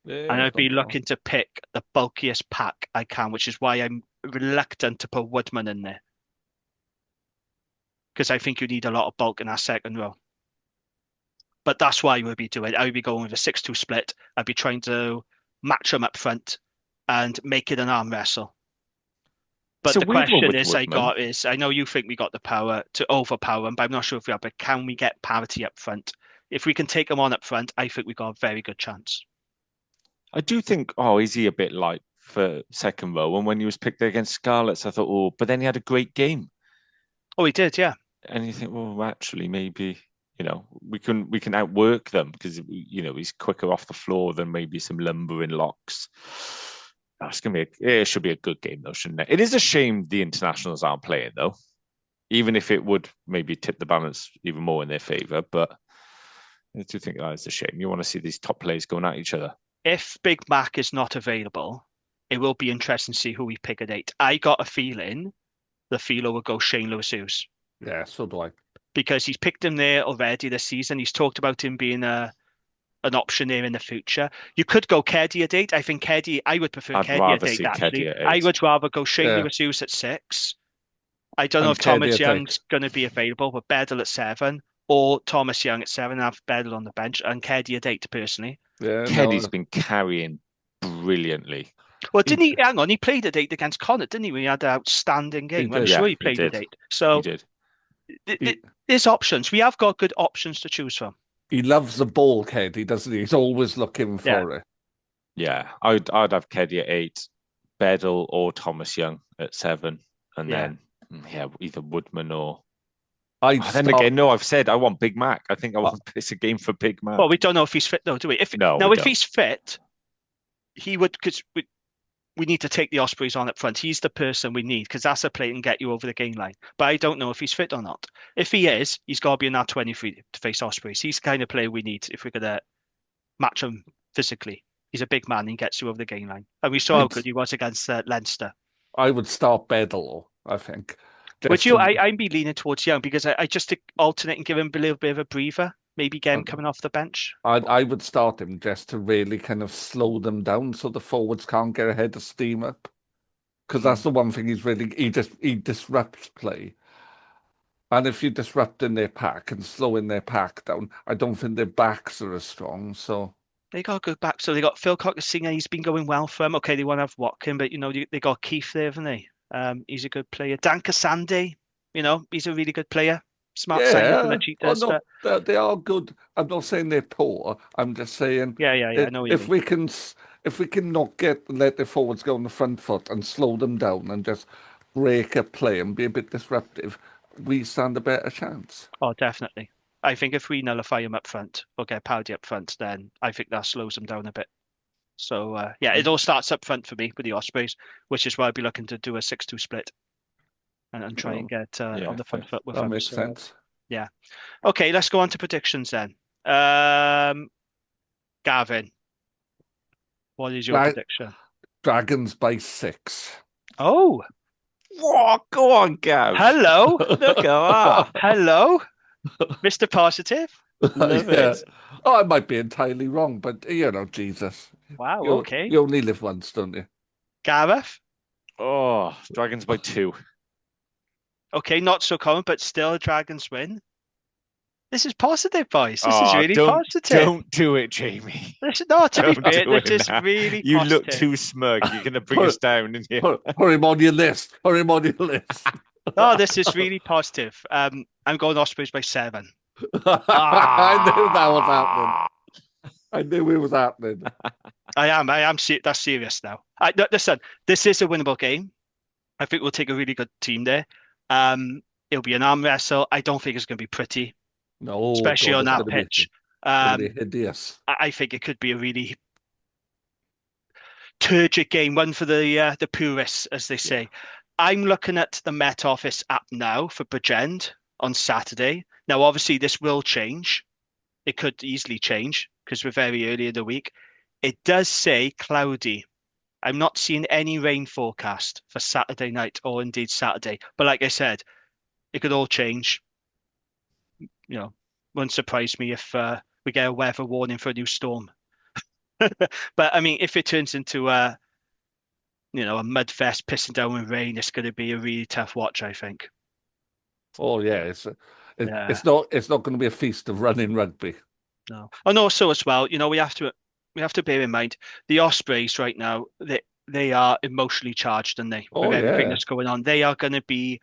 Yeah, And I'd be don't know. looking to pick the bulkiest pack I can, which is why I'm reluctant to put Woodman in there. Because I think you need a lot of bulk in our second row. But that's why I would be doing. I would be going with a 6-2 split. I'd be trying to match them up front and make it an arm wrestle. But It's a the weird one question with Woodman. I know you think we got the power to overpower them, but I'm not sure if we have. But can we get parity up front? If we can take them on up front, I think we've got a very good chance. I do think, is he a bit light for second row? And when he was picked against Scarlets, I thought, but then he had a great game. Oh, he did, yeah. And you think, well, actually, maybe, we can outwork them because, he's quicker off the floor than maybe some lumbering locks. It should be a good game, though, shouldn't it? It is a shame the internationals aren't playing, though, even if it would maybe tip the balance even more in their favour. But I do think that is a shame. You want to see these top players going at each other. If Big Mac is not available, it will be interesting to see who we pick at 8. I got a feeling the Philo will go Shane Lewis-Hughes. Yeah, so do I. Because he's picked him there already this season. He's talked about him being an option there in the future. You could go Keddy at 8. I think Keddy, I would prefer I'd Keddy rather at 8, see actually. Keddy at 8. I would rather go Shane Yeah. Lewis-Hughes at 6. I don't know And if Thomas Keddy at Young's 8. going to be available, but Bedell at 7 or Thomas Young at 7 and have Beddle on the bench and Keddy at 8, personally. Yeah, Keddy's no, been carrying brilliantly. Well, he didn't he? Hang on, he played at 8 against Connacht, didn't he? When he had an outstanding he game. I'm did. sure Yeah, he he played at did. 8. He So did. th there's options. We have got good options to choose from. He loves the ball, Keddy, doesn't he? He's always looking Yeah. for it. Yeah, I'd have Keddy at 8, Beddle or Thomas Young at 7, and Yeah. then either Woodman or. I'd Then start. again, no, I've said I want Big Mac. I think I want it's a game for Big Mac. Well, we don't know if he's fit though, do we? No, now, we if don't. he's fit, he would, because we need to take the Ospreys on up front. He's the person we need because that's a play and get you over the game line. But I don't know if he's fit or not. If he is, he's got to be in that 23 to face Ospreys. He's the kind of player we need if we're going to match him physically. He's a big man and he gets you over the game line. And we saw how good he was against Leinster. I would start Beddle, I think. Would you? I'd be leaning towards Young because I just to alternate and give him a little bit of a breather. Maybe get him coming off the bench. I would start him just to really kind of slow them down so the forwards can't get ahead of steam up. Because that's the one thing he disrupts play. And if you're disrupting their pack and slowing their pack down, I don't think their backs are as strong. So They got a good back. So they got Phil Cocker-Singer. He's been going well for them. Okay, they want to have Watkin, but they got Keith there, haven't they? He's a good player. Dan Cassande, he's a really good player. Smart signing from the Cheetahs. no, they are good. I'm not saying they're poor. I'm just saying, Yeah. I know what you mean. if we can not let the forwards go on the front foot and slow them down and just break a play and be a bit disruptive, we stand a better chance. Oh, definitely. I think if we nullify him up front or get Paddy up front, then I think that slows them down a bit. So, it all starts up front for me with the Ospreys, which is why I'd be looking to do a 6-2 split and try and get on the front foot with That them. makes sense. Yeah. Okay, let's go on to predictions then. Gavin, what is your prediction? Dragons by 6. Oh, Whoa, go on, Gav. hello. Look at that. Hello, Mr. Positive. Love it. Oh, I might be entirely wrong, but Jesus. Wow, okay. You only live once, don't you? Gareth? Oh, Dragons by 2. Okay, not so common, but still Dragons win. This is positive, boys. This is really positive. Don't do it, Jamie. To be fair, this is really You positive. look too smug. You're going to bring us down, didn't you? Put him on your list. Put him on your list. Oh, this is really positive. I'm going Ospreys by 7. I knew that was happening. I knew it was happening. I am. That's serious now. Listen, this is a winnable game. I think we'll take a really good team there. It'll be an arm wrestle. I don't think it's going to be pretty. No, especially on that pitch. It's be hideous. I think it could be a really turgid game, one for the purists, as they say. I'm looking at the Met Office app now for Bridgend on Saturday. Now, obviously, this will change. It could easily change because we're very early in the week. It does say cloudy. I'm not seeing any rain forecast for Saturday night or indeed Saturday. But like I said, it could all change. Wouldn't surprise me if we get a weather warning for a new storm. But I mean, if it turns into a mud fest pissing down with rain, it's going to be a really tough watch, I think. Oh yeah, it's not going to be a feast of running rugby. No, and also as well, we have to bear in mind the Ospreys right now. They are emotionally charged, and with everything that's going on, they are going to be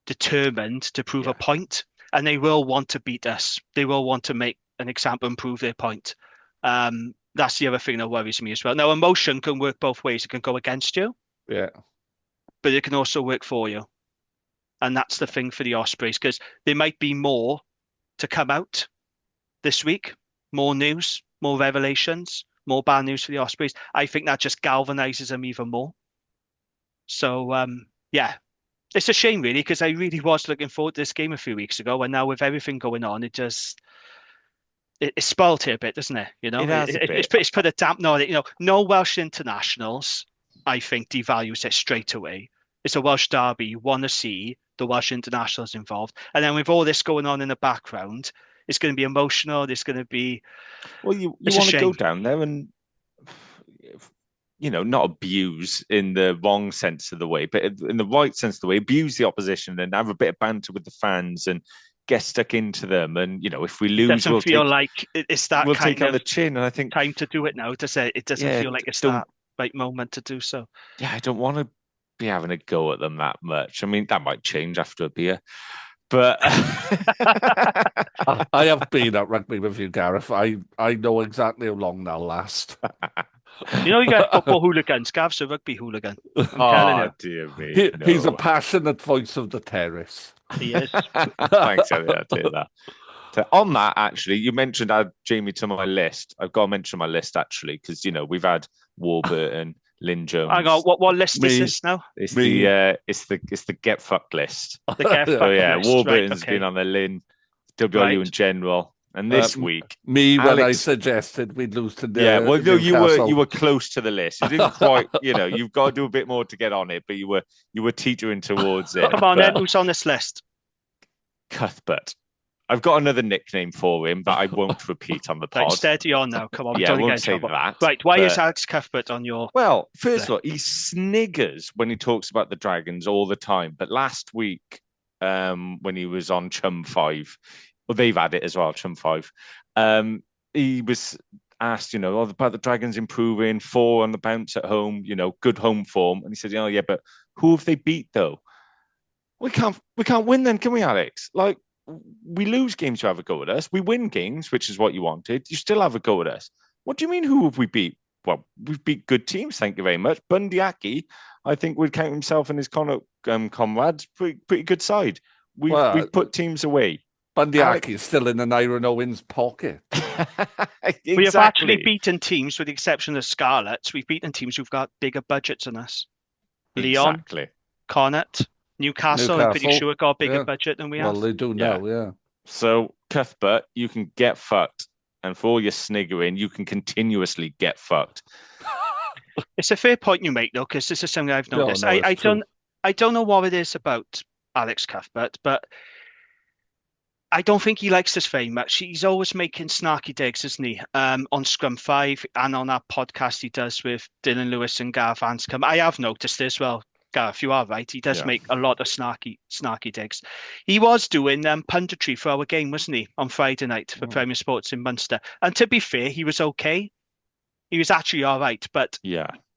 determined to prove a point. And they will want to beat us. They will want to make an example and prove their point. That's the other thing that worries me as well. Now, emotion can work both ways. It can go against you. Yeah. But it can also work for you. And that's the thing for the Ospreys, because there might be more to come out this week. More news, more revelations, more bad news for the Ospreys. I think that just galvanizes them even more. So, it's a shame, really, because I really was looking forward to this game a few weeks ago, and now with everything going on, it's spoiled it a bit, doesn't it? It's put a dampener on it. No Welsh internationals, I think, devalues it straight away. It's a Welsh derby. You want to see the Welsh internationals involved, and then with all this going on in the background, it's going to be emotional. There's going to be. Well, you want to go down there and not abuse in the wrong sense of the way, but in the right sense of the way, abuse the opposition and have a bit of banter with the fans and, get stuck into them, and if we It lose, doesn't feel like it's that we'll kind take on of the chin. And I think time to do it now, does it? It doesn't feel like it's that right moment to do so. Yeah, I don't want to be having a go at them that much. I mean, that might change after a beer, but I have been at rugby with you, Gareth. I know exactly how long they'll last. You got football hooligans. Gav's a rugby hooligan. I'm telling you. Dear me. He's a No. passionate voice of the terrace. He is. Thanks, Elliot. I'll take that. So on that, actually, you mentioned add Jamie to my list. I've got to mention my list, actually, because, we've had Warburton, Lynn Jones. Hang on, what list is Me. this now? It's Me. the get fucked list. The get So fucked yeah, list. Warburton's Right, okay. been on the Lynn, WLU in general, and this week Me, when I Alex- suggested we'd lose to well, no, Newcastle. you were close to the list. You didn't quite, you've got to do a bit more to get on it, but you were teetering towards it. Come on, But then. Who's on this list? Cuthbert. I've got another nickname for him that I won't repeat on the pod. Right, steady on now. Come on. Yeah, I don't won't get in say trouble. that. Right, why is but- Alex Cuthbert on your... Well, first of all, he sniggers when he talks about the Dragons all the time. But last week, when he was on Chum 5, well, they've had it as well, Chum 5, he was asked, about the Dragons improving, 4 on the bounce at home, good home form. And he said, yeah, but who have they beat, though? We can't win then, can we, Alex? Like, we lose games, you have a go at us. We win games, which is what you wanted. You still have a go at us. What do you mean, who have we beat? Well, we've beat good teams, thank you very much. Bundyaki, I think, would count himself and his comrades pretty good side. We've put teams away. Bundyaki is still in an Iron Owens pocket. Exactly. We have actually beaten teams, with the exception of Scarlets. We've beaten teams who've got bigger budgets than us. Leon, Exactly. Connacht, Newcastle, I'm pretty Newcastle, sure got a bigger yeah. budget than we have. Well, they do now, yeah. So, Cuthbert, you can get fucked. And for all your sniggering, you can continuously get fucked. It's a fair point you make, though, because this is something I've noticed. No, it's true. I don't know what it is about Alex Cuthbert, but I don't think he likes us very much. He's always making snarky digs, isn't he? On Scrum 5 and on that podcast he does with Dylan Lewis and Gareth Anscombe. I have noticed as well, Gareth, you are right. He does make a lot of snarky digs. He was doing punditry for our game, wasn't he, on Friday night for Premier Sports in Munster. And to be fair, he was okay. He was actually all right, but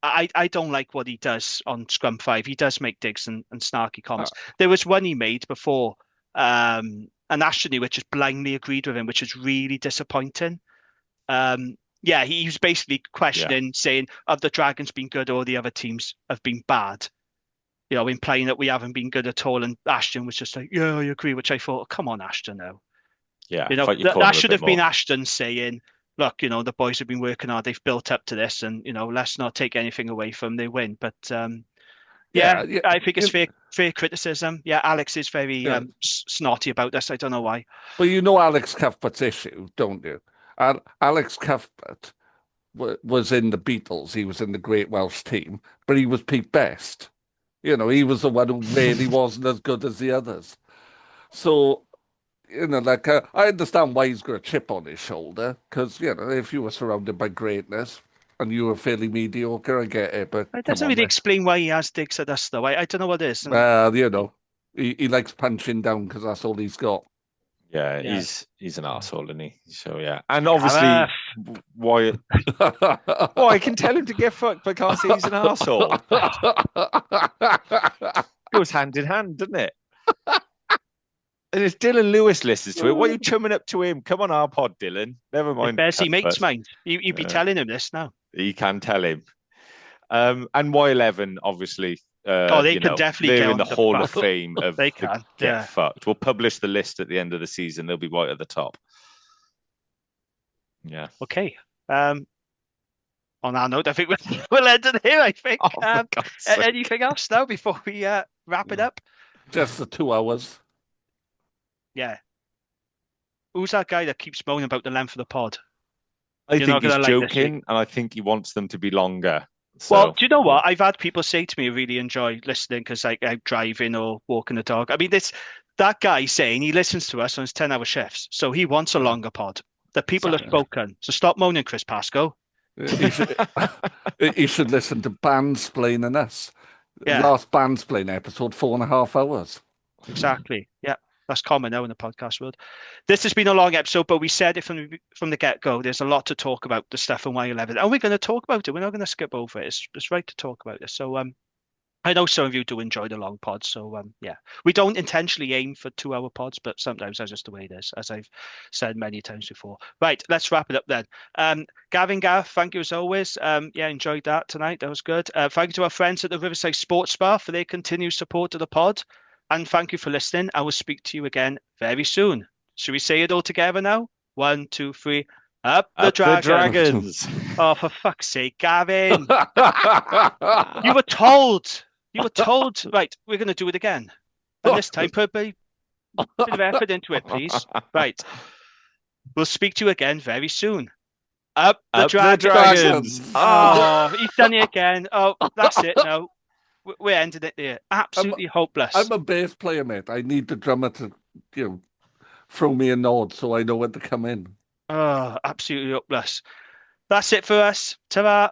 I don't like what he does on Scrum 5. He does make digs and snarky comments. There was one he made before, and Ashton, which just blindly agreed with him, which is really disappointing. He was basically questioning, saying, have the Dragons been good or the other teams have been bad? Implying that we haven't been good at all. And Ashton was just like, yeah, I agree, which I thought, come on, Ashton, now. Yeah, that should have been Ashton saying, look, the boys have been working hard. They've built up to this, and let's not take anything away from them. They win, but I think it's fair criticism. Yeah, Alex is very snotty about this. I don't know why. But you know Alex Cuthbert's issue, don't you? Alex Cuthbert was in the Beatles. He was in the Great Welsh team, but he was Pete Best. He was the one who really wasn't as good as the others. So, I understand why he's got a chip on his shoulder, because, if you were surrounded by greatness and you were fairly mediocre, I get it, but it doesn't really explain why he has digs at us, though. I don't know what it is. He likes punching down because that's all he's got. Yeah, he's an arsehole, isn't he? So, yeah. And obviously, why... Well, I can tell him to get fucked, but I can't say he's an arsehole. Goes hand in hand, doesn't it? And if Dylan Lewis listens to it, why are you chumming up to him? Come on our pod, Dylan. Never mind. He makes mind. You'd be telling him this now. He can tell him. And Y11, obviously... they can definitely they're get in the Hall of Fame of they can get fucked. We'll publish the list at the end of the season. They'll be right at the top. Yeah. Okay. On that note, I think we'll end it here. I think. Anything else now before we wrap it up? Just the 2 hours. Yeah. Who's that guy that keeps moaning about the length of the pod? I think he's joking, and I think he wants them to be longer. So, well, do you know what? I've had people say to me, I really enjoy listening because I'm driving or walking the dog. I mean, that guy saying he listens to us on his 10-hour shifts, so he wants a longer pod. The people have spoken. So stop moaning, Chris Pascoe. He should listen to Bandsplain and Us. Yeah. Last Bandsplain episode, 4.5 hours. Exactly. Yeah. That's common now in the podcast world. This has been a long episode, but we said it from the get-go. There's a lot to talk about, the stuff in Y11, and we're going to talk about it. We're not going to skip over it. It's right to talk about it. So I know some of you do enjoy the long pods, so yeah, we don't intentionally aim for 2-hour pods, but sometimes that's just the way it is, as I've said many times before. Right, let's wrap it up then. Gavin, Gareth, thank you as always. Yeah, enjoyed that tonight. That was good. Thank you to our friends at the Riverside Sports Bar for their continued support of the pod, and thank you for listening. I will speak to you again very soon. Should we say it all together now? 1, 2, 3. Up the Up the dragons. dragons. Oh, for fuck's sake, Gavin! You were told. You were told. Right, we're going to do it again. And this time, put a bit of effort into it, please. Right. We'll speak to you again very soon. Up the Up the dragons. dragons. Oh, he's done it again. Oh, that's it now. We're ending it there. Absolutely hopeless. I'm a bass player, mate. I need the drummer to, throw me a nod so I know when to come in. Oh, absolutely hopeless. That's it for us. Ta-ra.